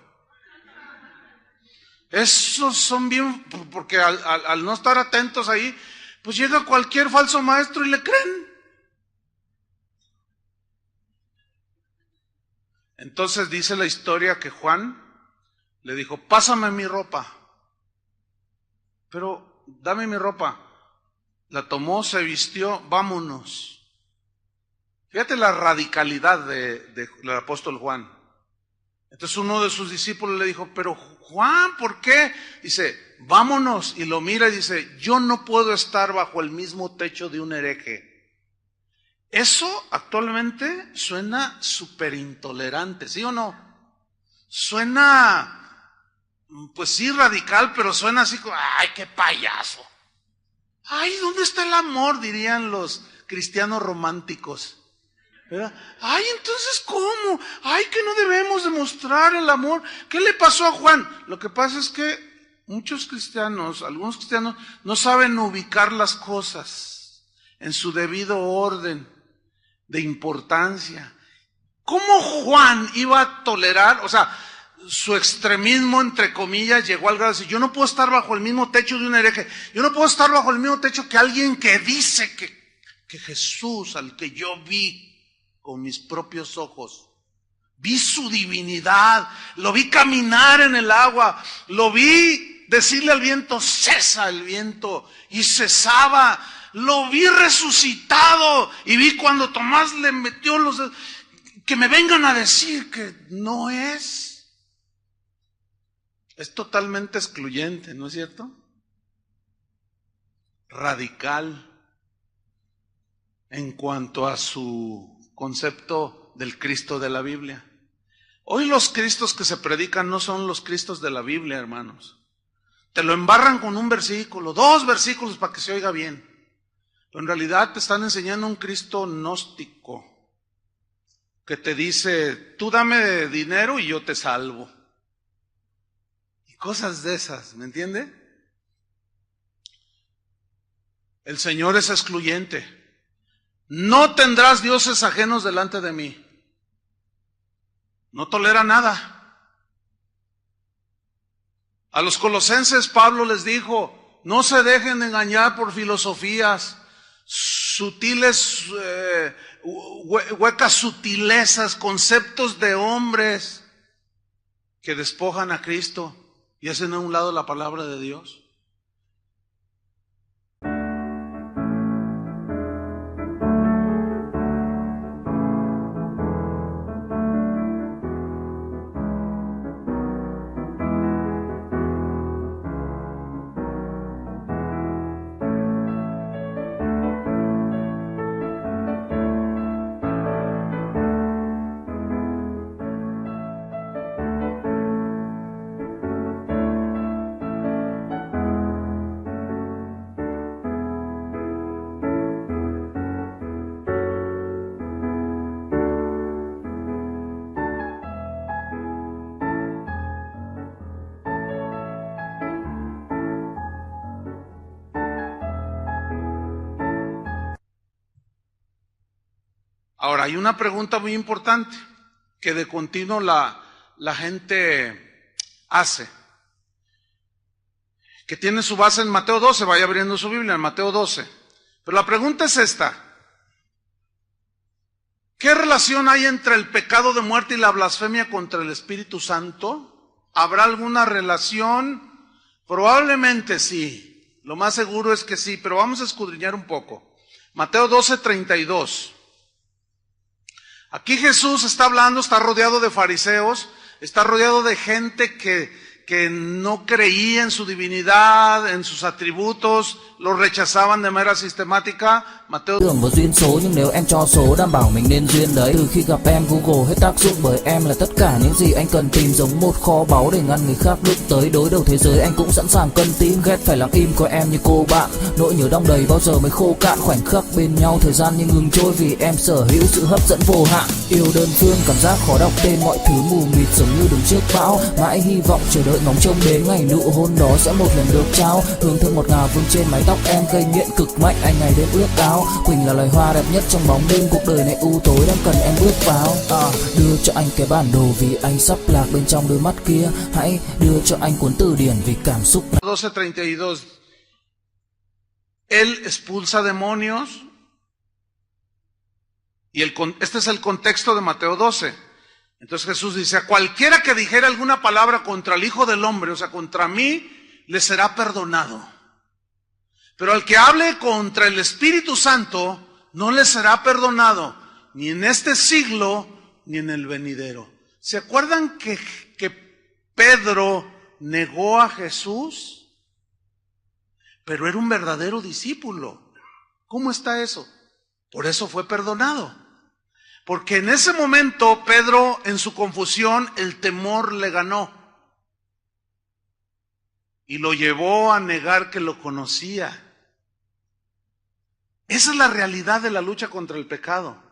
Esos son bien, porque al no estar atentos ahí, pues llega cualquier falso maestro y le creen. Entonces dice la historia que Juan le dijo, pásame mi ropa. Pero dame mi ropa. La tomó, se vistió, vámonos. Fíjate la radicalidad del apóstol Juan. Entonces uno de sus discípulos le dijo, pero Juan, ¿por qué? Dice, vámonos. Y lo mira y dice, yo no puedo estar bajo el mismo techo de un hereje. Eso actualmente suena súper intolerante, ¿sí o no? Suena, pues sí, radical, pero suena así como, ay, qué payaso. Ay, ¿dónde está el amor? Dirían los cristianos románticos. ¿Verdad? Ay, entonces, ¿cómo? Ay, que no debemos demostrar el amor. ¿Qué le pasó a Juan? Lo que pasa es que muchos cristianos, algunos cristianos, no saben ubicar las cosas en su debido orden de importancia. ¿Cómo Juan iba a tolerar? O sea, su extremismo, entre comillas, llegó al grado de decir, yo no puedo estar bajo el mismo techo de un hereje. Yo no puedo estar bajo el mismo techo que alguien que dice que Jesús, al que yo vi con mis propios ojos, vi su divinidad, lo vi caminar en el agua, lo vi decirle al viento, cesa el viento, y cesaba, lo vi resucitado, y vi cuando Tomás le metió los dedos, que me vengan a decir que no es totalmente excluyente, ¿no es cierto? Radical en cuanto a su concepto del Cristo de la Biblia. Hoy los Cristos que se predican no son los Cristos de la Biblia, hermanos. Te lo embarran con un versículo, 2 versículos para que se oiga bien. Pero en realidad te están enseñando un Cristo gnóstico que te dice, tú dame dinero y yo te salvo. Y cosas de esas, ¿me entiende? El Señor es excluyente. No tendrás dioses ajenos delante de mí. No tolera nada. A los colosenses Pablo les dijo, no se dejen engañar por filosofías, sutiles, huecas sutilezas, conceptos de hombres que despojan a Cristo y hacen a un lado la palabra de Dios. Ahora, hay una pregunta muy importante que de continuo la gente hace, que tiene su base en Mateo 12, vaya abriendo su Biblia en Mateo 12. Pero la pregunta es esta: ¿qué relación hay entre el pecado de muerte y la blasfemia contra el Espíritu Santo? ¿Habrá alguna relación? Probablemente sí, lo más seguro es que sí, pero vamos a escudriñar un poco. Mateo 12:32. Aquí Jesús está hablando, está rodeado de fariseos, está rodeado de gente que no creía en su divinidad, en sus atributos, lo rechazaban de manera sistemática. Mateo Tưởng vào duyên số nhưng nếu em cho số đảm bảo mình nên duyên đấy. Từ khi gặp em Google hết tác dụng bởi em là tất cả những gì anh cần tìm, giống một kho báu để ngăn người khác đụng tới. Đối đầu thế giới anh cũng sẵn sàng cân tím, ghét phải lặng im coi em như cô bạn. Nỗi nhớ đong đầy bao giờ mới khô cạn, khoảnh khắc bên nhau thời gian như ngừng trôi vì em sở hữu sự hấp dẫn vô hạn. Yêu đơn phương cảm giác khó đọc tên, mọi thứ mù mịt giống như đứng trước bão. Mãi hy vọng chờ đợi ngóng trông đến ngày nụ hôn đó sẽ một lần được trao. Hương thơm ngọt ngào vương trên mái tóc em, gây nghiện cực mạnh anh ngày đêm ước ao. Quỳnh là loài hoa đẹp nhất trong bóng đêm, cuộc đời này u tối đang cần em bước vào. Đưa cho anh cái bản đồ vì anh sắp lạc bên trong đôi mắt kia. Hãy đưa cho anh cuốn từ điển vì cảm xúc. 12:32. Él expulsa demonios. Y este es el contexto de Mateo 12. Entonces Jesús dice, a cualquiera que dijera alguna palabra contra el Hijo del Hombre, o sea, contra mí, le será perdonado. Pero al que hable contra el Espíritu Santo, no le será perdonado, ni en este siglo, ni en el venidero. ¿Se acuerdan que Pedro negó a Jesús? Pero era un verdadero discípulo. ¿Cómo está eso? Por eso fue perdonado. Porque en ese momento Pedro, en su confusión, el temor le ganó. Y lo llevó a negar que lo conocía. Esa es la realidad de la lucha contra el pecado.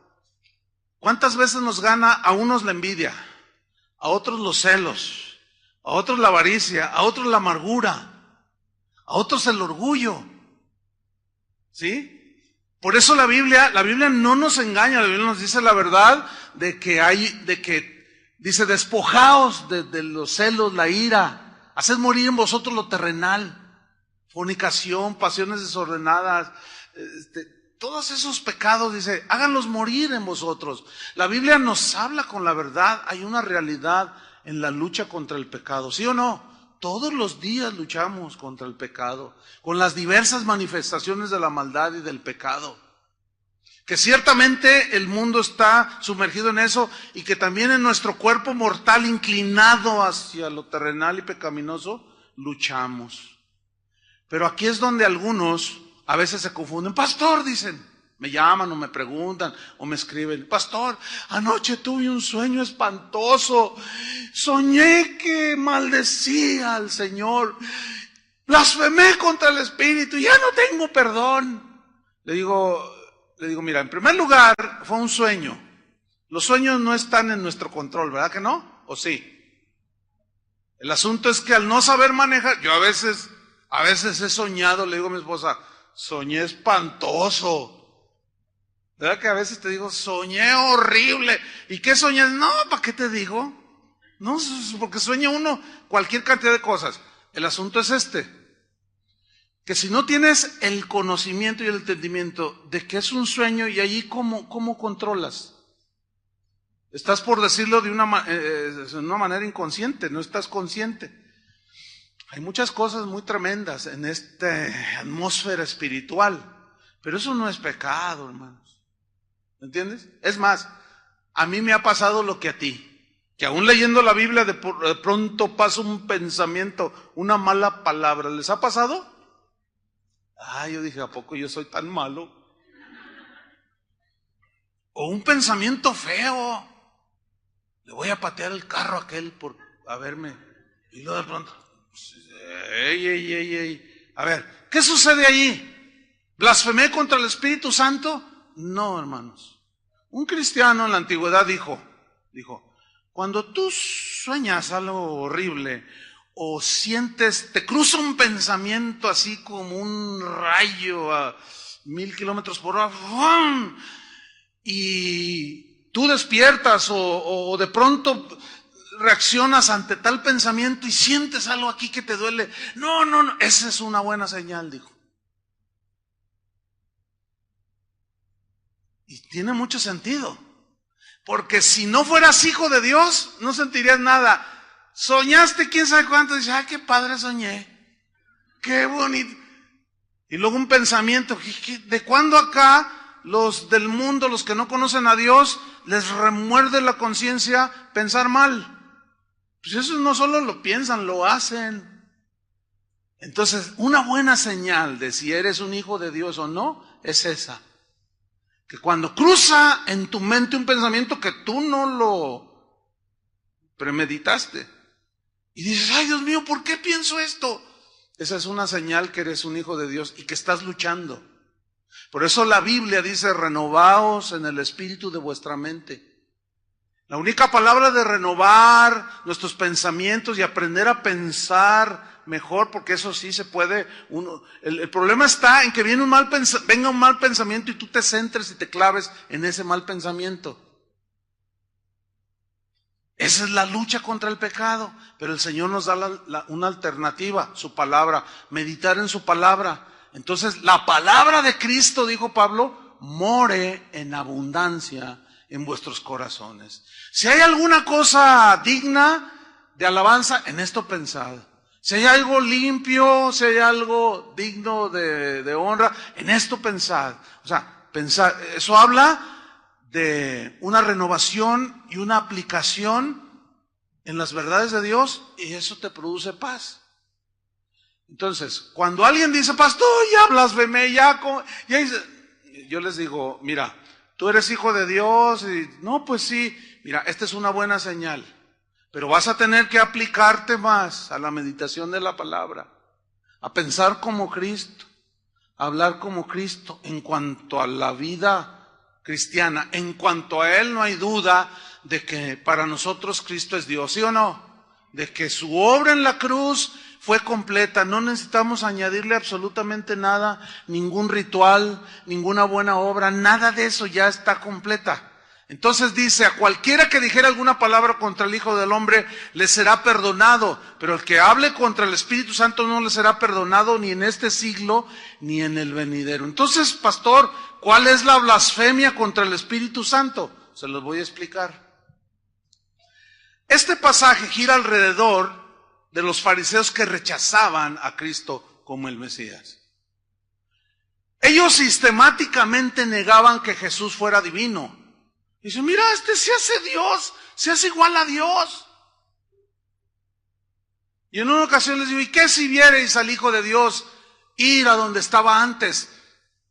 ¿Cuántas veces nos gana a unos la envidia, a otros los celos, a otros la avaricia, a otros la amargura, a otros el orgullo? ¿Sí? Por eso la Biblia no nos engaña, la Biblia nos dice la verdad de que dice, despojaos de los celos, la ira, haced morir en vosotros lo terrenal, fornicación, pasiones desordenadas, todos esos pecados, dice, háganlos morir en vosotros. La Biblia nos habla con la verdad, hay una realidad en la lucha contra el pecado, ¿sí o no? Todos los días luchamos contra el pecado, con las diversas manifestaciones de la maldad y del pecado. Que ciertamente el mundo está sumergido en eso y que también en nuestro cuerpo mortal inclinado hacia lo terrenal y pecaminoso, luchamos. Pero aquí es donde algunos a veces se confunden. Pastor, dicen, me llaman o me preguntan o me escriben, pastor, anoche tuve un sueño espantoso, soñé que maldecía al Señor, blasfemé contra el Espíritu, ya no tengo perdón. Le digo, mira, en primer lugar, fue un sueño. Los sueños no están en nuestro control, ¿verdad que no? ¿O sí? El asunto es que al no saber manejar, yo a veces he soñado, le digo a mi esposa, soñé espantoso. ¿Verdad que a veces te digo, soñé horrible? ¿Y qué soñé? No, ¿para qué te digo? No, porque sueña uno cualquier cantidad de cosas. El asunto es que si no tienes el conocimiento y el entendimiento de que es un sueño, y allí ¿cómo controlas? Estás, por decirlo de una manera inconsciente, no estás consciente. Hay muchas cosas muy tremendas en esta atmósfera espiritual, pero eso no es pecado, hermanos. ¿Me entiendes? Es más, a mí me ha pasado lo que a ti, que aún leyendo la Biblia de pronto pasa un pensamiento, una mala palabra. ¿Les ha pasado? Yo dije, ¿a poco yo soy tan malo? O un pensamiento feo, le voy a patear el carro a aquel por verme, y luego de pronto, a ver, ¿qué sucede ahí? ¿Blasfemé contra el Espíritu Santo? No, hermanos. Un cristiano en la antigüedad dijo, cuando tú sueñas algo horrible o sientes, te cruza un pensamiento así como un rayo a 1000 kilómetros por hora, ¡fum! Y tú despiertas o de pronto reaccionas ante tal pensamiento y sientes algo aquí que te duele. No, esa es una buena señal, dijo. Y tiene mucho sentido, porque si no fueras hijo de Dios, no sentirías nada. Soñaste quién sabe cuánto, dices, qué padre soñé, qué bonito. Y luego un pensamiento, ¿de cuándo acá los del mundo, los que no conocen a Dios, les remuerde la conciencia pensar mal? Pues eso no solo lo piensan, lo hacen. Entonces, una buena señal de si eres un hijo de Dios o no, es esa. Que cuando cruza en tu mente un pensamiento que tú no lo premeditaste y dices, ay Dios mío, ¿por qué pienso esto? Esa es una señal que eres un hijo de Dios y que estás luchando. Por eso la Biblia dice, renovaos en el espíritu de vuestra mente. La única palabra de renovar nuestros pensamientos y aprender a pensar mejor, porque eso sí se puede. El problema está en que venga un mal pensamiento y tú te centres y te claves en ese mal pensamiento. Esa es la lucha contra el pecado, pero el Señor nos da una alternativa, su palabra, meditar en su palabra. Entonces, la palabra de Cristo, dijo Pablo, more en abundancia en vuestros corazones. Si hay alguna cosa digna de alabanza, en esto pensad. Si hay algo limpio, si hay algo digno de honra, en esto pensad. O sea, pensad, eso habla de una renovación y una aplicación en las verdades de Dios y eso te produce paz. Entonces, cuando alguien dice, pastor, ya blasfemé, yo les digo, mira, tú eres hijo de Dios y no, pues sí, mira, esta es una buena señal, pero vas a tener que aplicarte más a la meditación de la palabra, a pensar como Cristo, a hablar como Cristo en cuanto a la vida cristiana. En cuanto a Él no hay duda de que para nosotros Cristo es Dios, ¿sí o no? De que su obra en la cruz fue completa, no necesitamos añadirle absolutamente nada, ningún ritual, ninguna buena obra, nada de eso ya está completa. Entonces dice, a cualquiera que dijera alguna palabra contra el Hijo del Hombre, le será perdonado, pero el que hable contra el Espíritu Santo no le será perdonado ni en este siglo, ni en el venidero. Entonces, pastor, ¿cuál es la blasfemia contra el Espíritu Santo? Se los voy a explicar. Este pasaje gira alrededor de los fariseos que rechazaban a Cristo como el Mesías. Ellos sistemáticamente negaban que Jesús fuera divino. Dicen, mira, este se hace Dios, se hace igual a Dios. Y en una ocasión les digo, ¿y qué si vierais al Hijo de Dios ir a donde estaba antes?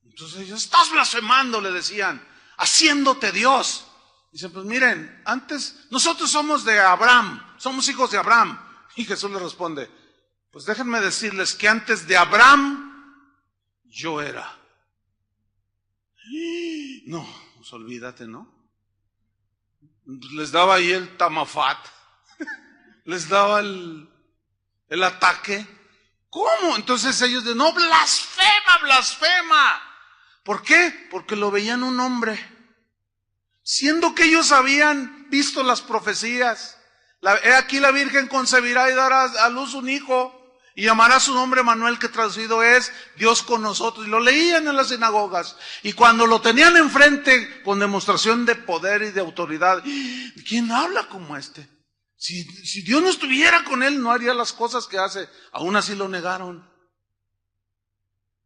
Entonces ellos, estás blasfemando, le decían, haciéndote Dios. Dicen, pues miren, antes nosotros somos de Abraham, somos hijos de Abraham. Y Jesús le responde, pues déjenme decirles que antes de Abraham yo era. No, pues olvídate, ¿no? Les daba ahí el tamafat, les daba el ataque. ¿Cómo? Entonces ellos dicen, no, blasfema, blasfema. ¿Por qué? Porque lo veían un hombre. Siendo que ellos habían visto las profecías. He aquí la Virgen concebirá y dará a luz un hijo y llamará su nombre Manuel, que traducido es Dios con nosotros. Y lo leían en las sinagogas. Y cuando lo tenían enfrente con demostración de poder y de autoridad, ¿quién habla como este? Si Dios no estuviera con él, no haría las cosas que hace. Aún así lo negaron.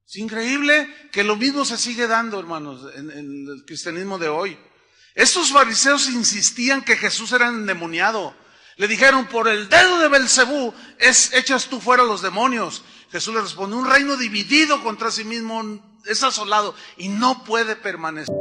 Es increíble que lo mismo se sigue dando, hermanos, en el cristianismo de hoy. Estos fariseos insistían que Jesús era endemoniado. Le dijeron, por el dedo de Belcebú echas tú fuera los demonios. Jesús le responde, un reino dividido contra sí mismo es asolado y no puede permanecer.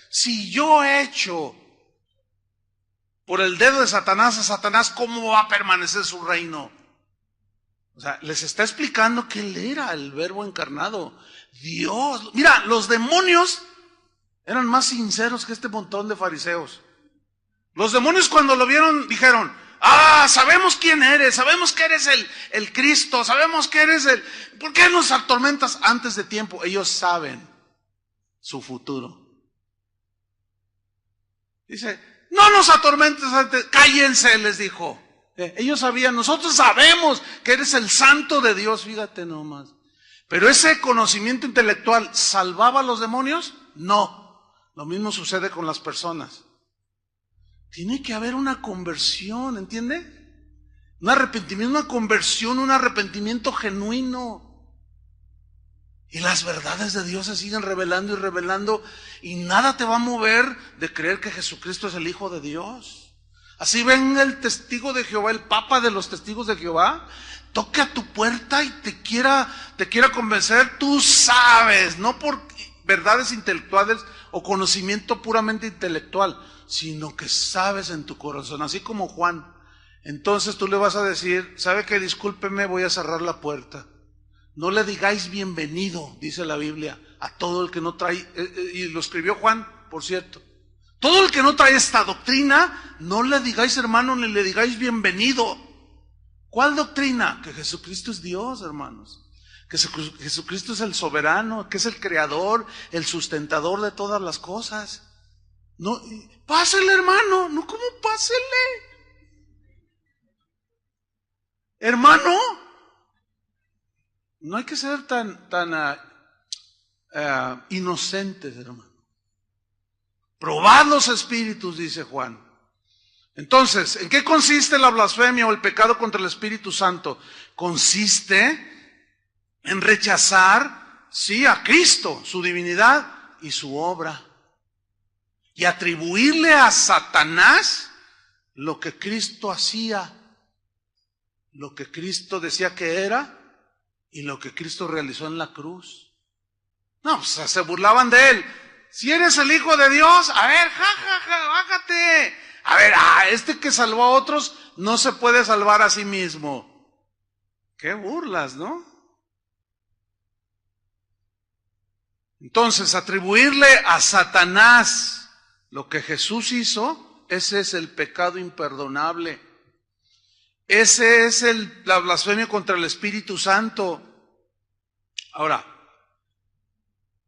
Si yo echo por el dedo de Satanás a Satanás, ¿cómo va a permanecer su reino? O sea, les está explicando que él era el Verbo encarnado, Dios. Mira, los demonios eran más sinceros que este montón de fariseos. Los demonios cuando lo vieron dijeron, sabemos quién eres, sabemos que eres el Cristo, sabemos que eres ¿por qué nos atormentas antes de tiempo? Ellos saben su futuro. Dice, no nos atormentes antes, cállense, les dijo. Ellos sabían, nosotros sabemos que eres el santo de Dios, fíjate nomás. Pero ese conocimiento intelectual, ¿salvaba a los demonios? No. Lo mismo sucede con las personas. Tiene que haber una conversión, ¿entiende? Un arrepentimiento, una conversión, un arrepentimiento genuino. Y las verdades de Dios se siguen revelando y revelando, y nada te va a mover de creer que Jesucristo es el Hijo de Dios. Así venga el testigo de Jehová, el Papa de los testigos de Jehová, toque a tu puerta y te quiera convencer, tú sabes, no por verdades intelectuales o conocimiento puramente intelectual, sino que sabes en tu corazón, así como Juan. Entonces tú le vas a decir, ¿sabe qué? Discúlpeme, voy a cerrar la puerta. No le digáis bienvenido, dice la Biblia, a todo el que no trae, y lo escribió Juan, por cierto. Todo el que no trae esta doctrina, no le digáis hermano, ni le digáis bienvenido. ¿Cuál doctrina? Que Jesucristo es Dios, hermanos. Que Jesucristo es el soberano, que es el creador, el sustentador de todas las cosas. No, pásele, hermano. No, ¿cómo pásele? Hermano, no hay que ser tan inocentes, hermano. Probad los espíritus, dice Juan. Entonces, ¿en qué consiste la blasfemia o el pecado contra el Espíritu Santo? Consiste en rechazar, sí, a Cristo, su divinidad y su obra, y atribuirle a Satanás lo que Cristo hacía, lo que Cristo decía que era y lo que Cristo realizó en la cruz. No, o sea, se burlaban de él. Si eres el Hijo de Dios, a ver, bájate. A ver, este que salvó a otros no se puede salvar a sí mismo. Qué burlas, ¿no? Entonces, atribuirle a Satanás lo que Jesús hizo, ese es el pecado imperdonable. Ese es la blasfemia contra el Espíritu Santo. Ahora,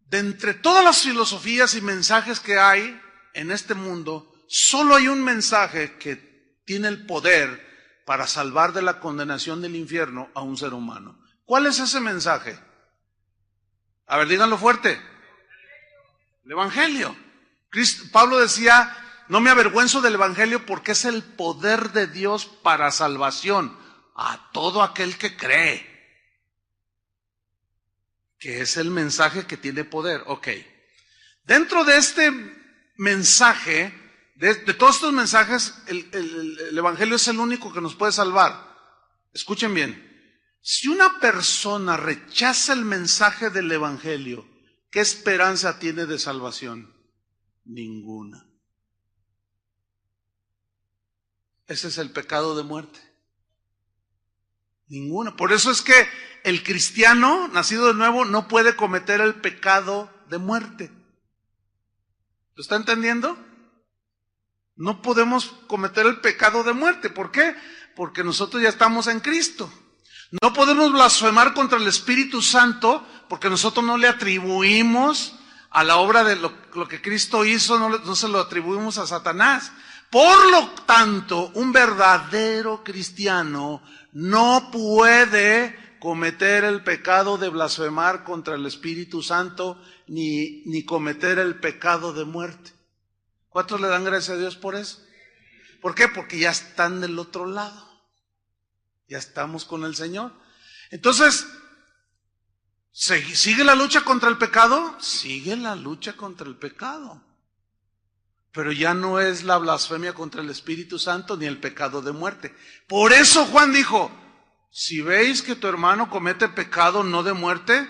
de entre todas las filosofías y mensajes que hay en este mundo, solo hay un mensaje que tiene el poder para salvar de la condenación del infierno a un ser humano. ¿Cuál es ese mensaje? A ver, díganlo fuerte. El Evangelio. Pablo decía, no me avergüenzo del Evangelio porque es el poder de Dios para salvación a todo aquel que cree. Que es el mensaje que tiene poder. Ok. Dentro de este mensaje, de todos estos mensajes, el Evangelio es el único que nos puede salvar. Escuchen bien. Si una persona rechaza el mensaje del Evangelio, ¿qué esperanza tiene de salvación? Ninguna. Ese es el pecado de muerte. Ninguna. Por eso es que el cristiano nacido de nuevo no puede cometer el pecado de muerte. ¿Lo está entendiendo? No podemos cometer el pecado de muerte. ¿Por qué? Porque nosotros ya estamos en Cristo. No podemos blasfemar contra el Espíritu Santo porque nosotros no le atribuimos a la obra de lo que Cristo hizo, no se lo atribuimos a Satanás. Por lo tanto, un verdadero cristiano no puede cometer el pecado de blasfemar contra el Espíritu Santo ni cometer el pecado de muerte. ¿Cuántos le dan gracias a Dios por eso? ¿Por qué? Porque ya están del otro lado. Ya estamos con el Señor. Entonces, ¿sigue la lucha contra el pecado? Sigue la lucha contra el pecado. Pero ya no es la blasfemia contra el Espíritu Santo ni el pecado de muerte. Por eso Juan dijo, si veis que tu hermano comete pecado no de muerte,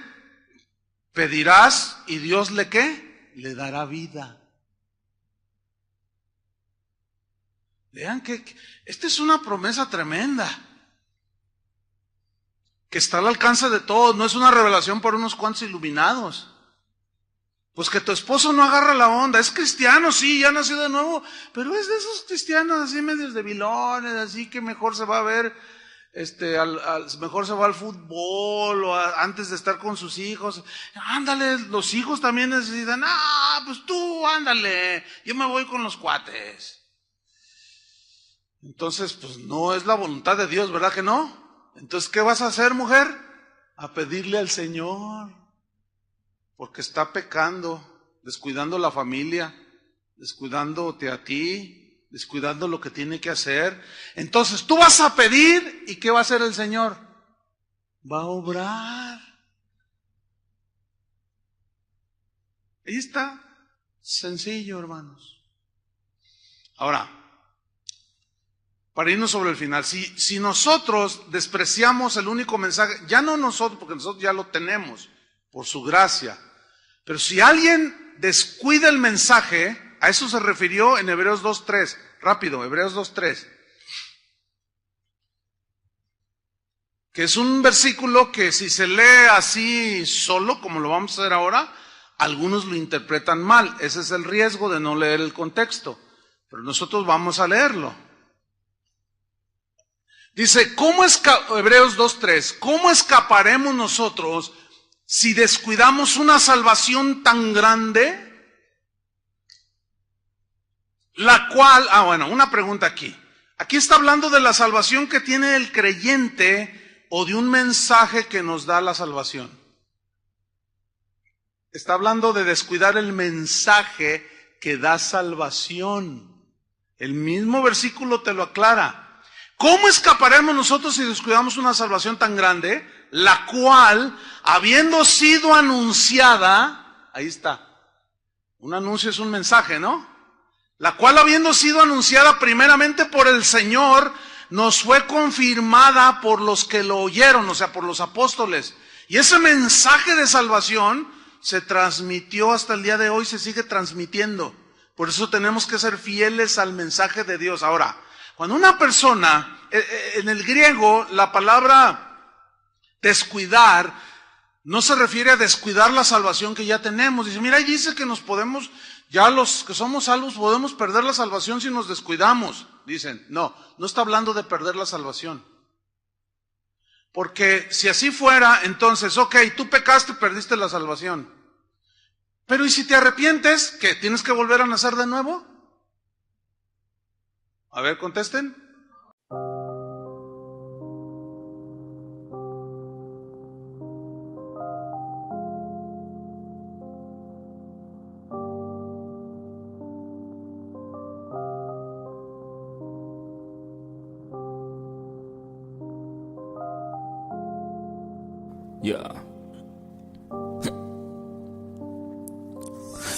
pedirás y Dios le ¿qué? Le dará vida. Vean que esta es una promesa tremenda, que está al alcance de todos, no es una revelación por unos cuantos iluminados. Pues que tu esposo no agarra la onda, es cristiano, sí, ya nació de nuevo, pero es de esos cristianos así medios debilones, así que mejor se va a ver, mejor se va al fútbol o antes de estar con sus hijos. Ándale, los hijos también necesitan, pues tú ándale, yo me voy con los cuates. Entonces, pues no es la voluntad de Dios, ¿verdad que no? Entonces, ¿qué vas a hacer, mujer? A pedirle al Señor, porque está pecando, descuidando la familia, descuidándote a ti, descuidando lo que tiene que hacer. Entonces, tú vas a pedir, ¿y qué va a hacer el Señor? Va a obrar. Ahí está, sencillo, hermanos. Ahora, para irnos sobre el final, si nosotros despreciamos el único mensaje, ya no nosotros, porque nosotros ya lo tenemos, por su gracia, pero si alguien descuida el mensaje, a eso se refirió en Hebreos 2.3, rápido, Hebreos 2.3. que es un versículo que si se lee así solo, como lo vamos a hacer ahora, algunos lo interpretan mal. Ese es el riesgo de no leer el contexto. Pero nosotros vamos a leerlo. Dice, Hebreos 2:3, ¿cómo escaparemos nosotros si descuidamos una salvación tan grande? La cual, una pregunta aquí. Aquí está hablando de la salvación que tiene el creyente o de un mensaje que nos da la salvación. Está hablando de descuidar el mensaje que da salvación. El mismo versículo te lo aclara. ¿Cómo escaparemos nosotros si descuidamos una salvación tan grande? La cual, habiendo sido anunciada, ahí está. Un anuncio es un mensaje, ¿no? La cual, habiendo sido anunciada primeramente por el Señor, nos fue confirmada por los que lo oyeron, o sea, por los apóstoles. Y ese mensaje de salvación se transmitió hasta el día de hoy, se sigue transmitiendo. Por eso tenemos que ser fieles al mensaje de Dios. Ahora, cuando una persona, en el griego, la palabra descuidar, no se refiere a descuidar la salvación que ya tenemos. Dice, mira, ahí dice que nos podemos, ya los que somos salvos, podemos perder la salvación si nos descuidamos. Dicen, no está hablando de perder la salvación. Porque si así fuera, entonces, tú pecaste, perdiste la salvación. Pero ¿y si te arrepientes? ¿Qué? ¿Tienes que volver a nacer de nuevo? A ver, contesten.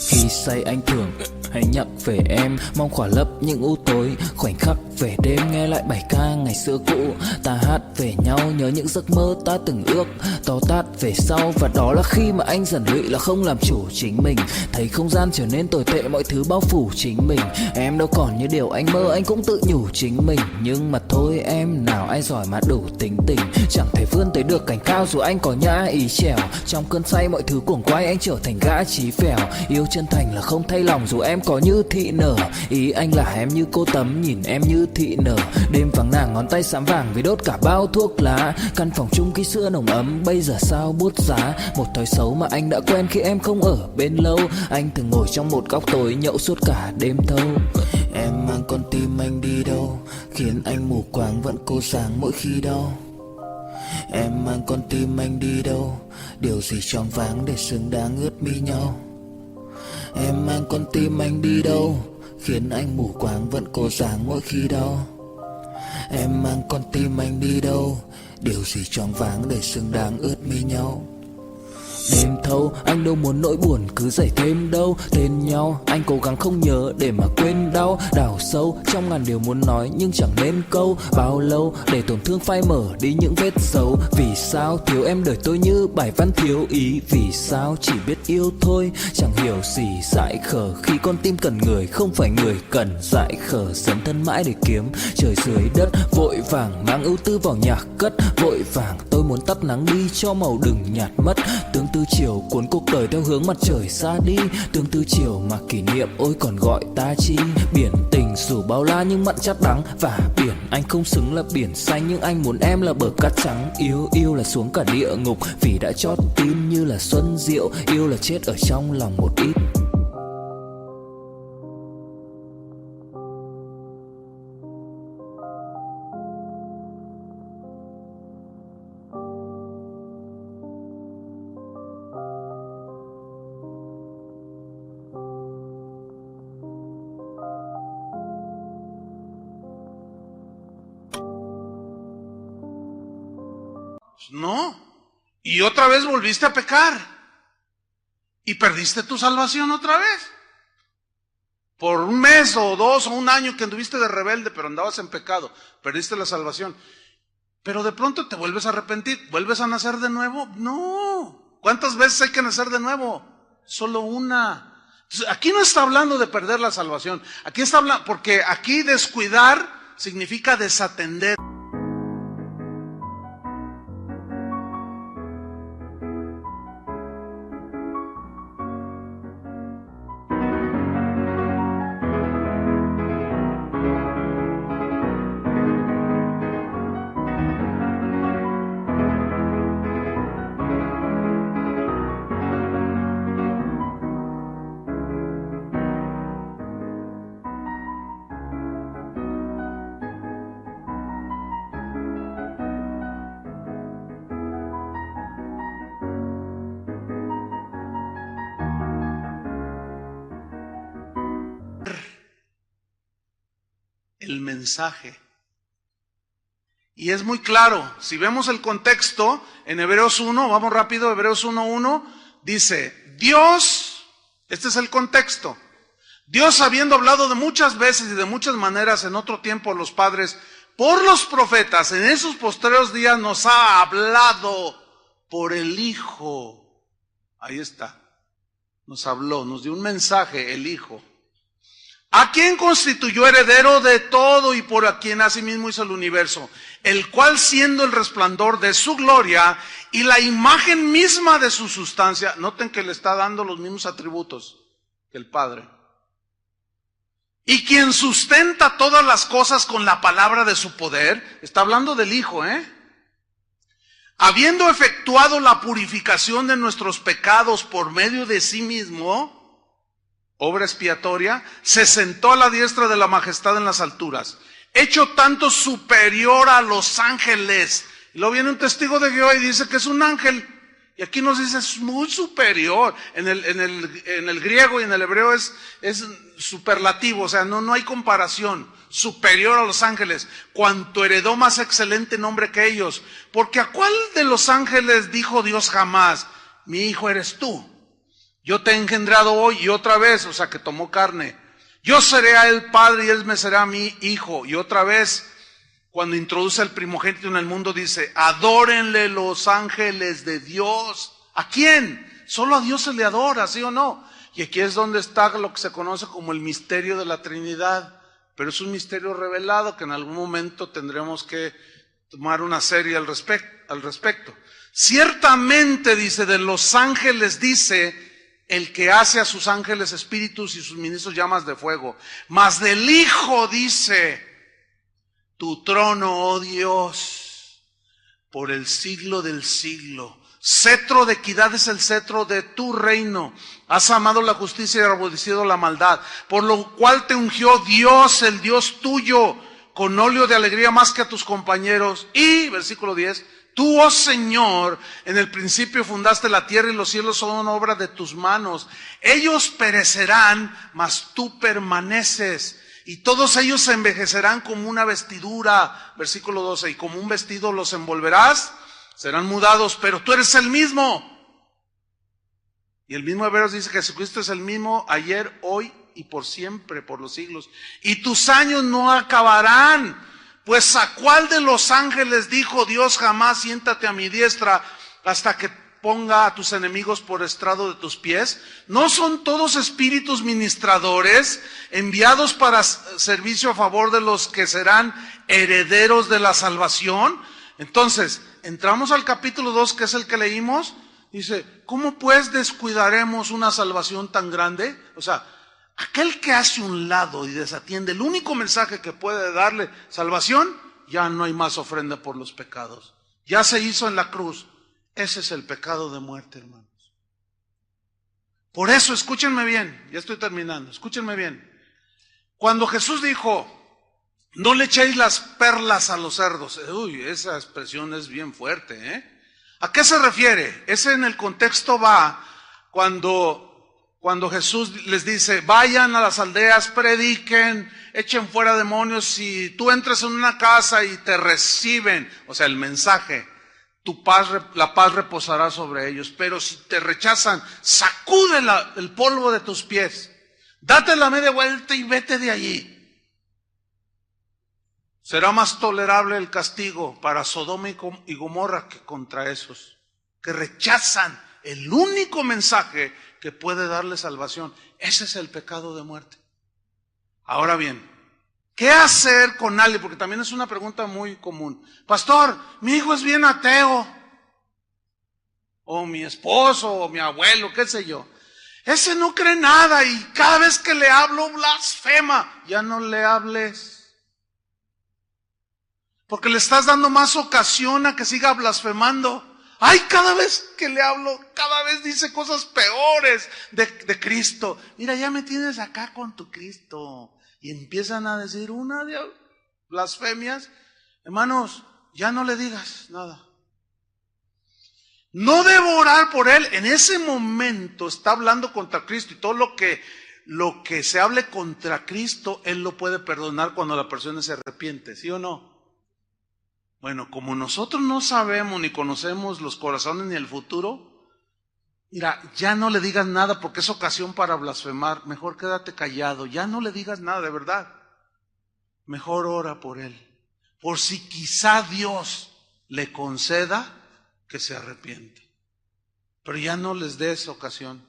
Khi say anh thường hay nhắc về em, mong khỏa lấp những u tối. Khoảnh khắc về đêm nghe lại bài ca ngày xưa cũ, ta hát về nhau nhớ những giấc mơ ta từng ước. To tát về sau và đó là khi mà anh dần lụy là không làm chủ chính mình. Thấy không gian trở nên tồi tệ, mọi thứ bao phủ chính mình. Em đâu còn như điều anh mơ, anh cũng tự nhủ chính mình. Nhưng mà thôi em, nào ai giỏi mà đủ tính tình, chẳng thể vươn tới được cảnh cao dù anh có nhã ý trèo. Trong cơn say mọi thứ cuồng quay, anh trở thành gã chí phèo. Yêu chân thành là không thay lòng dù em có như thị nở. Ý anh là em như cô tấm, nhìn em như thị nở. Đêm vắng nàng ngón tay xám vàng vì đốt cả bao thuốc lá. Căn phòng chung khi xưa nồng ấm, bây giờ sao buốt giá. Một thói xấu mà anh đã quen khi em không ở bên lâu. Anh thường ngồi trong một góc tối nhậu suốt cả đêm thâu. Em mang con tim anh đi đâu, khiến anh mù quáng vẫn cô sáng mỗi khi đau. Em mang con tim anh đi đâu, điều gì choáng váng để xứng đáng ướt mi nhau. Em mang con tim anh đi đâu, khiến anh mù quáng vẫn cô sáng mỗi khi đau. Em mang con tim anh đi đâu, điều gì choáng váng để xứng đáng ướt mi nhau. Đêm thâu anh đâu muốn nỗi buồn cứ dậy thêm đâu. Tên nhau anh cố gắng không nhớ để mà quên đau. Đào sâu trong ngàn điều muốn nói nhưng chẳng nên câu. Bao lâu để tổn thương phai mở đi những vết dấu. Vì sao thiếu em đời tôi như bài văn thiếu ý. Vì sao chỉ biết yêu thôi, chẳng hiểu gì dại khờ. Khi con tim cần người không phải người cần dại khờ. Dấn thân mãi để kiếm trời dưới đất. Vội vàng mang ưu tư vào nhạc cất. Vội vàng tôi muốn tắt nắng đi cho màu đừng nhạt mất. Tương tư chiều cuốn cuộc đời theo hướng mặt trời xa đi. Tương tư chiều mà kỷ niệm ôi còn gọi ta chi. Biển tình dù bao la nhưng mặn chát đắng. Và biển anh không xứng là biển xanh, nhưng anh muốn em là bờ cát trắng. Yêu là xuống cả địa ngục vì đã chót tim như là xuân diệu. Yêu là chết ở trong lòng một ít. No. Y otra vez volviste a pecar. Y perdiste tu salvación otra vez. Por un mes o 2 o un año que anduviste de rebelde, pero andabas en pecado, perdiste la salvación. Pero de pronto te vuelves a arrepentir, ¿vuelves a nacer de nuevo? No. ¿Cuántas veces hay que nacer de nuevo? Solo una. Entonces, aquí no está hablando de perder la salvación. Aquí está hablando, porque aquí descuidar significa desatender. el mensaje. Y es muy claro, si vemos el contexto, en Hebreos 1, vamos rápido, Hebreos 1:1, dice, Dios, este es el contexto, Dios habiendo hablado de muchas veces y de muchas maneras en otro tiempo a los padres, por los profetas, en esos postreros días nos ha hablado por el Hijo. Ahí está, nos habló, nos dio un mensaje, el Hijo. A quien constituyó heredero de todo y por a quien asimismo hizo el universo, el cual siendo el resplandor de su gloria y la imagen misma de su sustancia, noten que le está dando los mismos atributos que el Padre, y quien sustenta todas las cosas con la palabra de su poder, está hablando del Hijo, habiendo efectuado la purificación de nuestros pecados por medio de sí mismo, obra expiatoria, se sentó a la diestra de la majestad en las alturas, hecho tanto superior a los ángeles. Y luego viene un testigo de Jehová y dice que es un ángel. Y aquí nos dice es muy superior. En el griego y en el hebreo es superlativo, o sea, no hay comparación. Superior a los ángeles, cuanto heredó más excelente nombre que ellos. Porque ¿a cuál de los ángeles dijo Dios jamás, mi hijo eres tú? Yo te he engendrado hoy y otra vez, o sea que tomó carne. Yo seré a él padre y él me será mi hijo. Y otra vez, cuando introduce al primogénito en el mundo, dice, adórenle los ángeles de Dios. ¿A quién? Solo a Dios se le adora, ¿sí o no? Y aquí es donde está lo que se conoce como el misterio de la Trinidad. Pero es un misterio revelado que en algún momento tendremos que tomar una serie al respecto. Ciertamente, dice, de los ángeles dice, el que hace a sus ángeles espíritus y sus ministros llamas de fuego. Mas del Hijo dice, tu trono, oh Dios, por el siglo del siglo. Cetro de equidad es el cetro de tu reino. Has amado la justicia y aborrecido la maldad, por lo cual te ungió Dios, el Dios tuyo, con óleo de alegría más que a tus compañeros. Y, versículo 10, tú, oh Señor, en el principio fundaste la tierra y los cielos son obra de tus manos. Ellos perecerán, mas tú permaneces. Y todos ellos se envejecerán como una vestidura. Versículo 12, y como un vestido los envolverás, serán mudados, pero tú eres el mismo. Y el mismo Hebreos dice que Jesucristo es el mismo ayer, hoy y por siempre, por los siglos. Y tus años no acabarán. Pues ¿a cuál de los ángeles dijo Dios jamás, siéntate a mi diestra hasta que ponga a tus enemigos por estrado de tus pies? ¿No son todos espíritus ministradores enviados para servicio a favor de los que serán herederos de la salvación? Entonces, entramos al capítulo 2, que es el que leímos. Dice, ¿cómo pues descuidaremos una salvación tan grande? O sea, aquel que hace un lado y desatiende el único mensaje que puede darle salvación, ya no hay más ofrenda por los pecados. Ya se hizo en la cruz. Ese es el pecado de muerte, hermanos. Por eso, escúchenme bien, ya estoy terminando, escúchenme bien. Cuando Jesús dijo, no le echéis las perlas a los cerdos, uy, esa expresión es bien fuerte, ¿A qué se refiere? Ese en el contexto va cuando Jesús les dice, vayan a las aldeas, prediquen, echen fuera demonios. Si tú entras en una casa y te reciben, o sea, el mensaje, la paz reposará sobre ellos. Pero si te rechazan, sacude el polvo de tus pies, date la media vuelta y vete de allí. Será más tolerable el castigo para Sodoma y Gomorra que contra esos que rechazan el único mensaje que puede darle salvación. Ese es el pecado de muerte. Ahora bien, ¿qué hacer con alguien? Porque también es una pregunta muy común. Pastor, mi hijo es bien ateo. O mi esposo, o mi abuelo, qué sé yo. Ese no cree nada y cada vez que le hablo blasfema. Ya no le hables. Porque le estás dando más ocasión a que siga blasfemando. Ay, cada vez que le hablo, cada vez dice cosas peores de Cristo. Mira, ya me tienes acá con tu Cristo. Y empiezan a decir una de blasfemias. Hermanos, ya no le digas nada. No debo orar por él. En ese momento está hablando contra Cristo y todo lo que lo que se hable contra Cristo, Él lo puede perdonar cuando la persona se arrepiente, ¿sí o no? Bueno, como nosotros no sabemos ni conocemos los corazones ni el futuro, mira, ya no le digas nada porque es ocasión para blasfemar. Mejor quédate callado, ya no le digas nada, de verdad. Mejor ora por él, por si quizá Dios le conceda que se arrepiente. Pero ya no les des ocasión.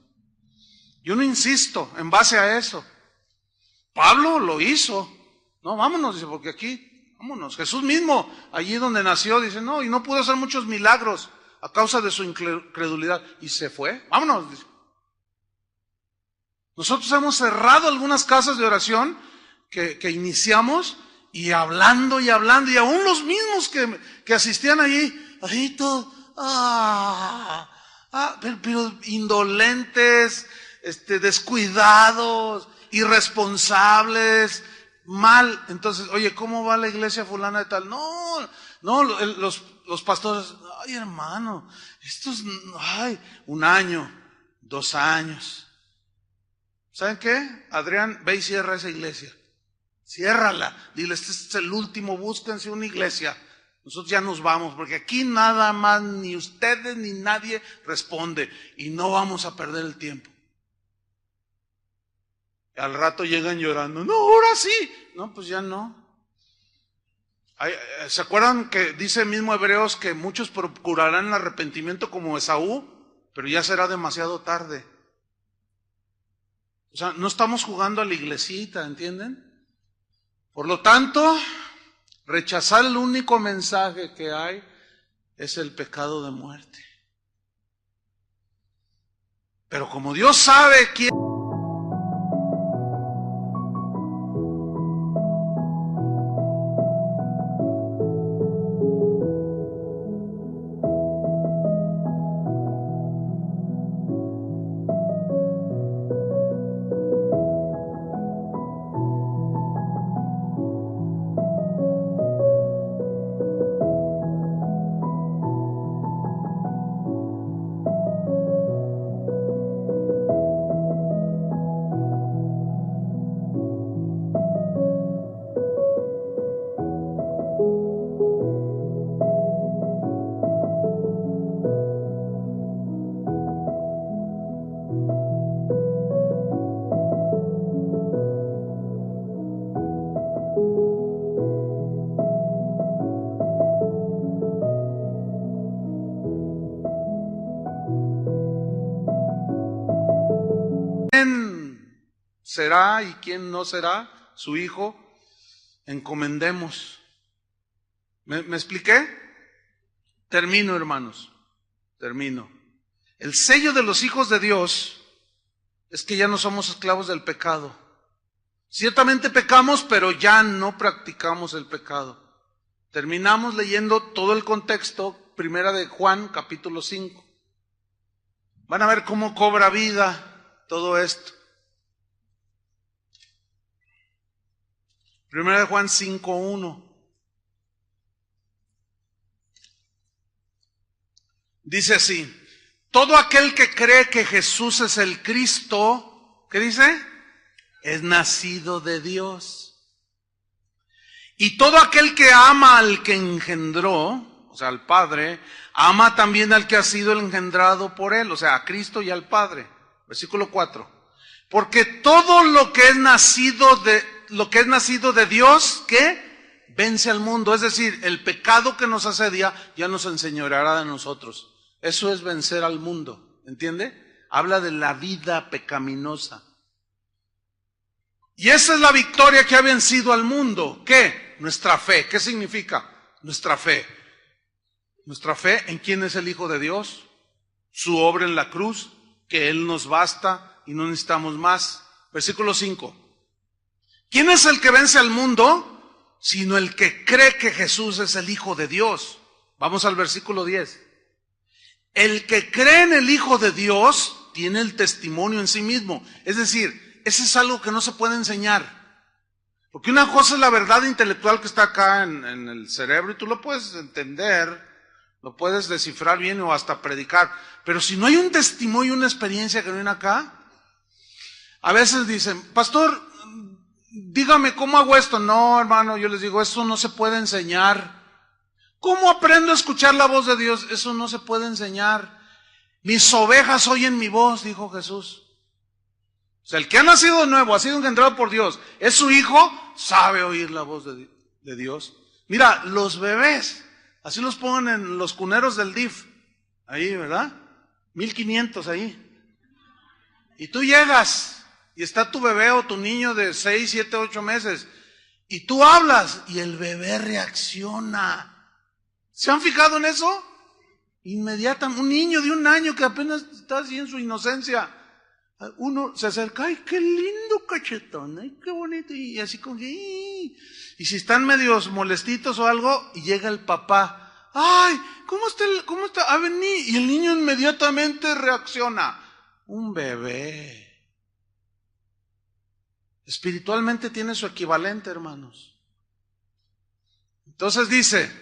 Yo no insisto en base a eso. Pablo lo hizo. No, vámonos, dice, porque aquí, vámonos. Jesús mismo, allí donde nació, dice, no, y no pudo hacer muchos milagros a causa de su incredulidad. Y se fue, vámonos, dice. Nosotros hemos cerrado algunas casas de oración que iniciamos y hablando, y aún los mismos que asistían allí, ahí todo, pero indolentes, descuidados, irresponsables, mal. Entonces, oye, ¿cómo va la iglesia fulana de tal? No, los pastores, ay hermano, un año, 2 años. ¿Saben qué? Adrián, ve y cierra esa iglesia. Ciérrala. Dile, este es el último, búsquense una iglesia. Nosotros ya nos vamos, porque aquí nada más, ni ustedes ni nadie responde. Y no vamos a perder el tiempo. Al rato llegan llorando. No, ahora sí. No, pues ya no. ¿Se acuerdan que dice mismo Hebreos que muchos procurarán el arrepentimiento como Esaú? Pero ya será demasiado tarde. O sea, no estamos jugando a la iglesita, ¿entienden? Por lo tanto, rechazar el único mensaje que hay es el pecado de muerte. Pero como Dios sabe quién... será y quién no será su hijo, encomendemos. ¿Me expliqué? Termino, hermanos, termino. El sello de los hijos de Dios es que ya no somos esclavos del pecado. Ciertamente pecamos, pero ya no practicamos el pecado. Terminamos leyendo todo el contexto, primera de Juan, capítulo 5. Van a ver cómo cobra vida todo esto. Primera de Juan 5:1. Dice así: todo aquel que cree que Jesús es el Cristo, ¿qué dice? Es nacido de Dios. Y todo aquel que ama al que engendró, o sea, al Padre, ama también al que ha sido engendrado por él, o sea, a Cristo y al Padre. Versículo 4. Porque todo lo que es nacido de Dios, ¿qué? Vence al mundo. Es decir, el pecado que nos asedia ya nos enseñoreará de nosotros. Eso es vencer al mundo, ¿entiende? Habla de la vida pecaminosa. Y esa es la victoria que ha vencido al mundo. ¿Qué? Nuestra fe. ¿Qué significa? Nuestra fe. Nuestra fe en quién es el Hijo de Dios, su obra en la cruz, que Él nos basta y no necesitamos más. Versículo 5. ¿Quién es el que vence al mundo? Sino el que cree que Jesús es el Hijo de Dios. Vamos al versículo 10. El que cree en el Hijo de Dios tiene el testimonio en sí mismo. Es decir, ese es algo que no se puede enseñar. Porque una cosa es la verdad intelectual que está acá en el cerebro y tú lo puedes entender, lo puedes descifrar bien o hasta predicar. Pero si no hay un testimonio, una experiencia que viene acá, A veces dicen, pastor, dígame cómo hago esto. No, hermano, yo les digo, eso no se puede enseñar. ¿Cómo aprendo a escuchar la voz de Dios? Eso no se puede enseñar. Mis ovejas oyen mi voz, dijo Jesús. O sea, el que ha nacido de nuevo, ha sido engendrado por Dios, es su hijo, sabe oír la voz de Dios. Mira, los bebés, así los ponen en los cuneros del DIF, ahí, ¿verdad? 1500 ahí. Y tú llegas, y está tu bebé o tu niño de 6, 7, 8 meses, y tú hablas, y el bebé reacciona. ¿Se han fijado en eso? Inmediatamente, un niño de 1 año que apenas está así en su inocencia, uno se acerca, ay, qué lindo cachetón, ay, qué bonito, y así como que, y si están medios molestitos o algo, y llega el papá, ay, ¿cómo está? Ah, vení, y el niño inmediatamente reacciona. Un bebé. Espiritualmente tiene su equivalente, hermanos. Entonces dice,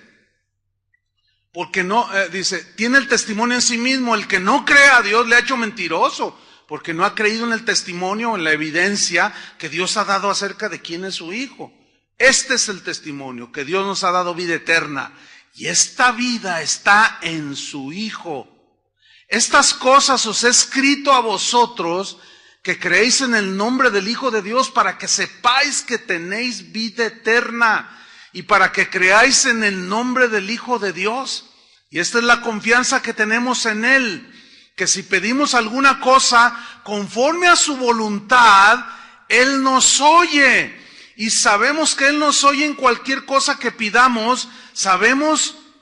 porque no, dice, tiene el testimonio en sí mismo, el que no cree a Dios le ha hecho mentiroso, porque no ha creído en el testimonio o en la evidencia que Dios ha dado acerca de quién es su Hijo. Este es el testimonio, que Dios nos ha dado vida eterna, y esta vida está en su Hijo. Estas cosas os he escrito a vosotros, que creéis en el nombre del Hijo de Dios, para que sepáis que tenéis vida eterna, y para que creáis en el nombre del Hijo de Dios. Y esta es la confianza que tenemos en Él, que si pedimos alguna cosa conforme a su voluntad, Él nos oye. Y sabemos que Él nos oye en cualquier cosa que pidamos,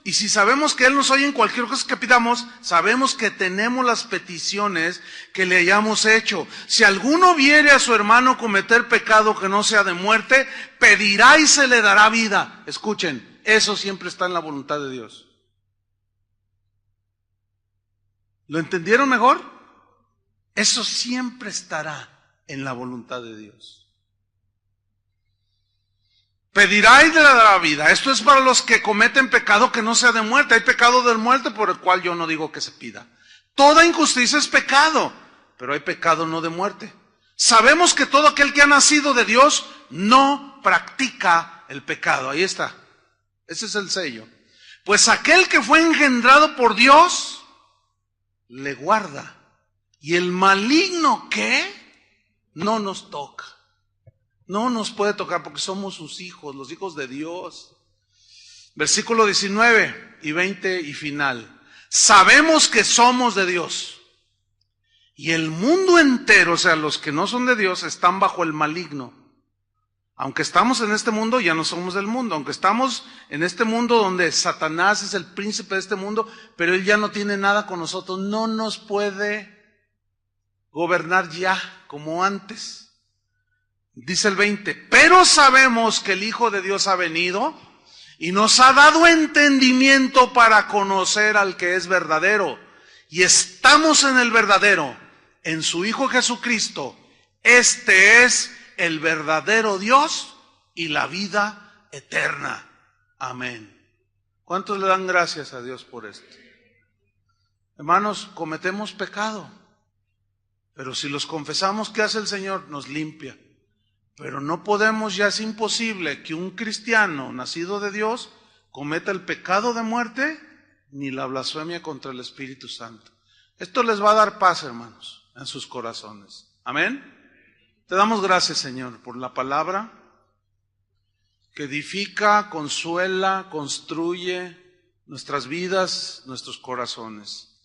y si sabemos que Él nos oye en cualquier cosa que pidamos, sabemos que tenemos las peticiones que le hayamos hecho. Si alguno viere a su hermano cometer pecado que no sea de muerte, pedirá y se le dará vida. Escuchen, eso siempre está en la voluntad de Dios. ¿Lo entendieron mejor? Eso siempre estará en la voluntad de Dios. Pedirá y le dará vida. Esto es para los que cometen pecado que no sea de muerte. Hay pecado de muerte por el cual yo no digo que se pida. Toda injusticia es pecado, pero hay pecado no de muerte. Sabemos que todo aquel que ha nacido de Dios no practica el pecado. Ahí está. Ese es el sello. Pues aquel que fue engendrado por Dios le guarda. Y el maligno, ¿qué? No nos toca. No nos puede tocar porque somos sus hijos, los hijos de Dios. Versículo 19 y 20 y final. Sabemos que somos de Dios. Y el mundo entero, o sea, los que no son de Dios, están bajo el maligno. Aunque estamos en este mundo, ya no somos del mundo. Aunque estamos en este mundo donde Satanás es el príncipe de este mundo, pero él ya no tiene nada con nosotros. No nos puede gobernar ya como antes. Dice el 20, pero sabemos que el Hijo de Dios ha venido y nos ha dado entendimiento para conocer al que es verdadero. Y estamos en el verdadero, en su Hijo Jesucristo. Este es el verdadero Dios y la vida eterna. Amén. ¿Cuántos le dan gracias a Dios por esto? Hermanos, cometemos pecado, pero si los confesamos, ¿qué hace el Señor? Nos limpia. Pero no podemos, ya es imposible que un cristiano nacido de Dios cometa el pecado de muerte ni la blasfemia contra el Espíritu Santo. Esto les va a dar paz, hermanos, en sus corazones. Amén. Te damos gracias, Señor, por la palabra que edifica, consuela, construye nuestras vidas, nuestros corazones.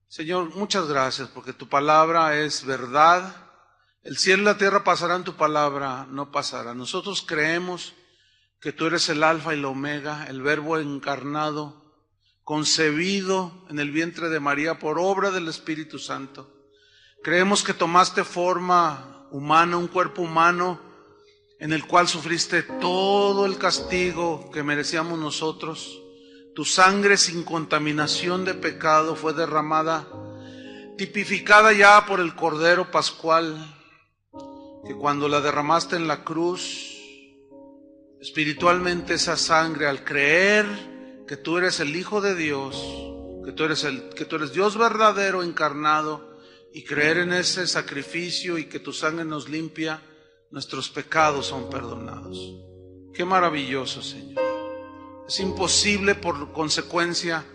Señor, muchas gracias porque tu palabra es verdad. El cielo y la tierra pasarán, tu palabra no pasará. Nosotros creemos que tú eres el alfa y la omega, el verbo encarnado, concebido en el vientre de María por obra del Espíritu Santo. Creemos que tomaste forma humana, un cuerpo humano, en el cual sufriste todo el castigo que merecíamos nosotros. Tu sangre sin contaminación de pecado fue derramada, tipificada ya por el Cordero Pascual, que cuando la derramaste en la cruz, espiritualmente esa sangre, al creer que tú eres el Hijo de Dios, que tú eres Dios verdadero encarnado, y creer en ese sacrificio y que tu sangre nos limpia, nuestros pecados son perdonados. Qué maravilloso, Señor. Es imposible por consecuencia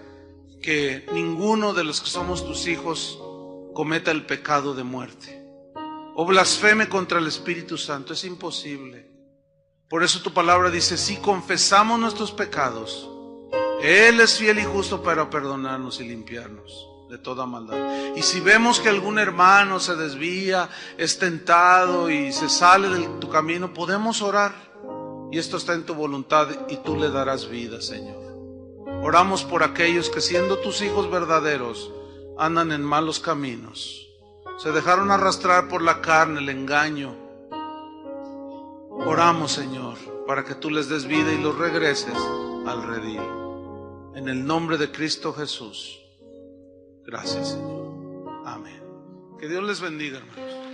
que ninguno de los que somos tus hijos cometa el pecado de muerte o blasfeme contra el Espíritu Santo. Es imposible. Por eso tu palabra dice, si confesamos nuestros pecados, Él es fiel y justo para perdonarnos y limpiarnos de toda maldad. Y si vemos que algún hermano se desvía, es tentado y se sale de tu camino, podemos orar. Y esto está en tu voluntad y tú le darás vida, Señor. Oramos por aquellos que siendo tus hijos verdaderos andan en malos caminos. Se dejaron arrastrar por la carne, el engaño. Oramos, Señor, para que tú les des vida y los regreses al redil. En el nombre de Cristo Jesús. Gracias, Señor. Amén. Que Dios les bendiga, hermanos.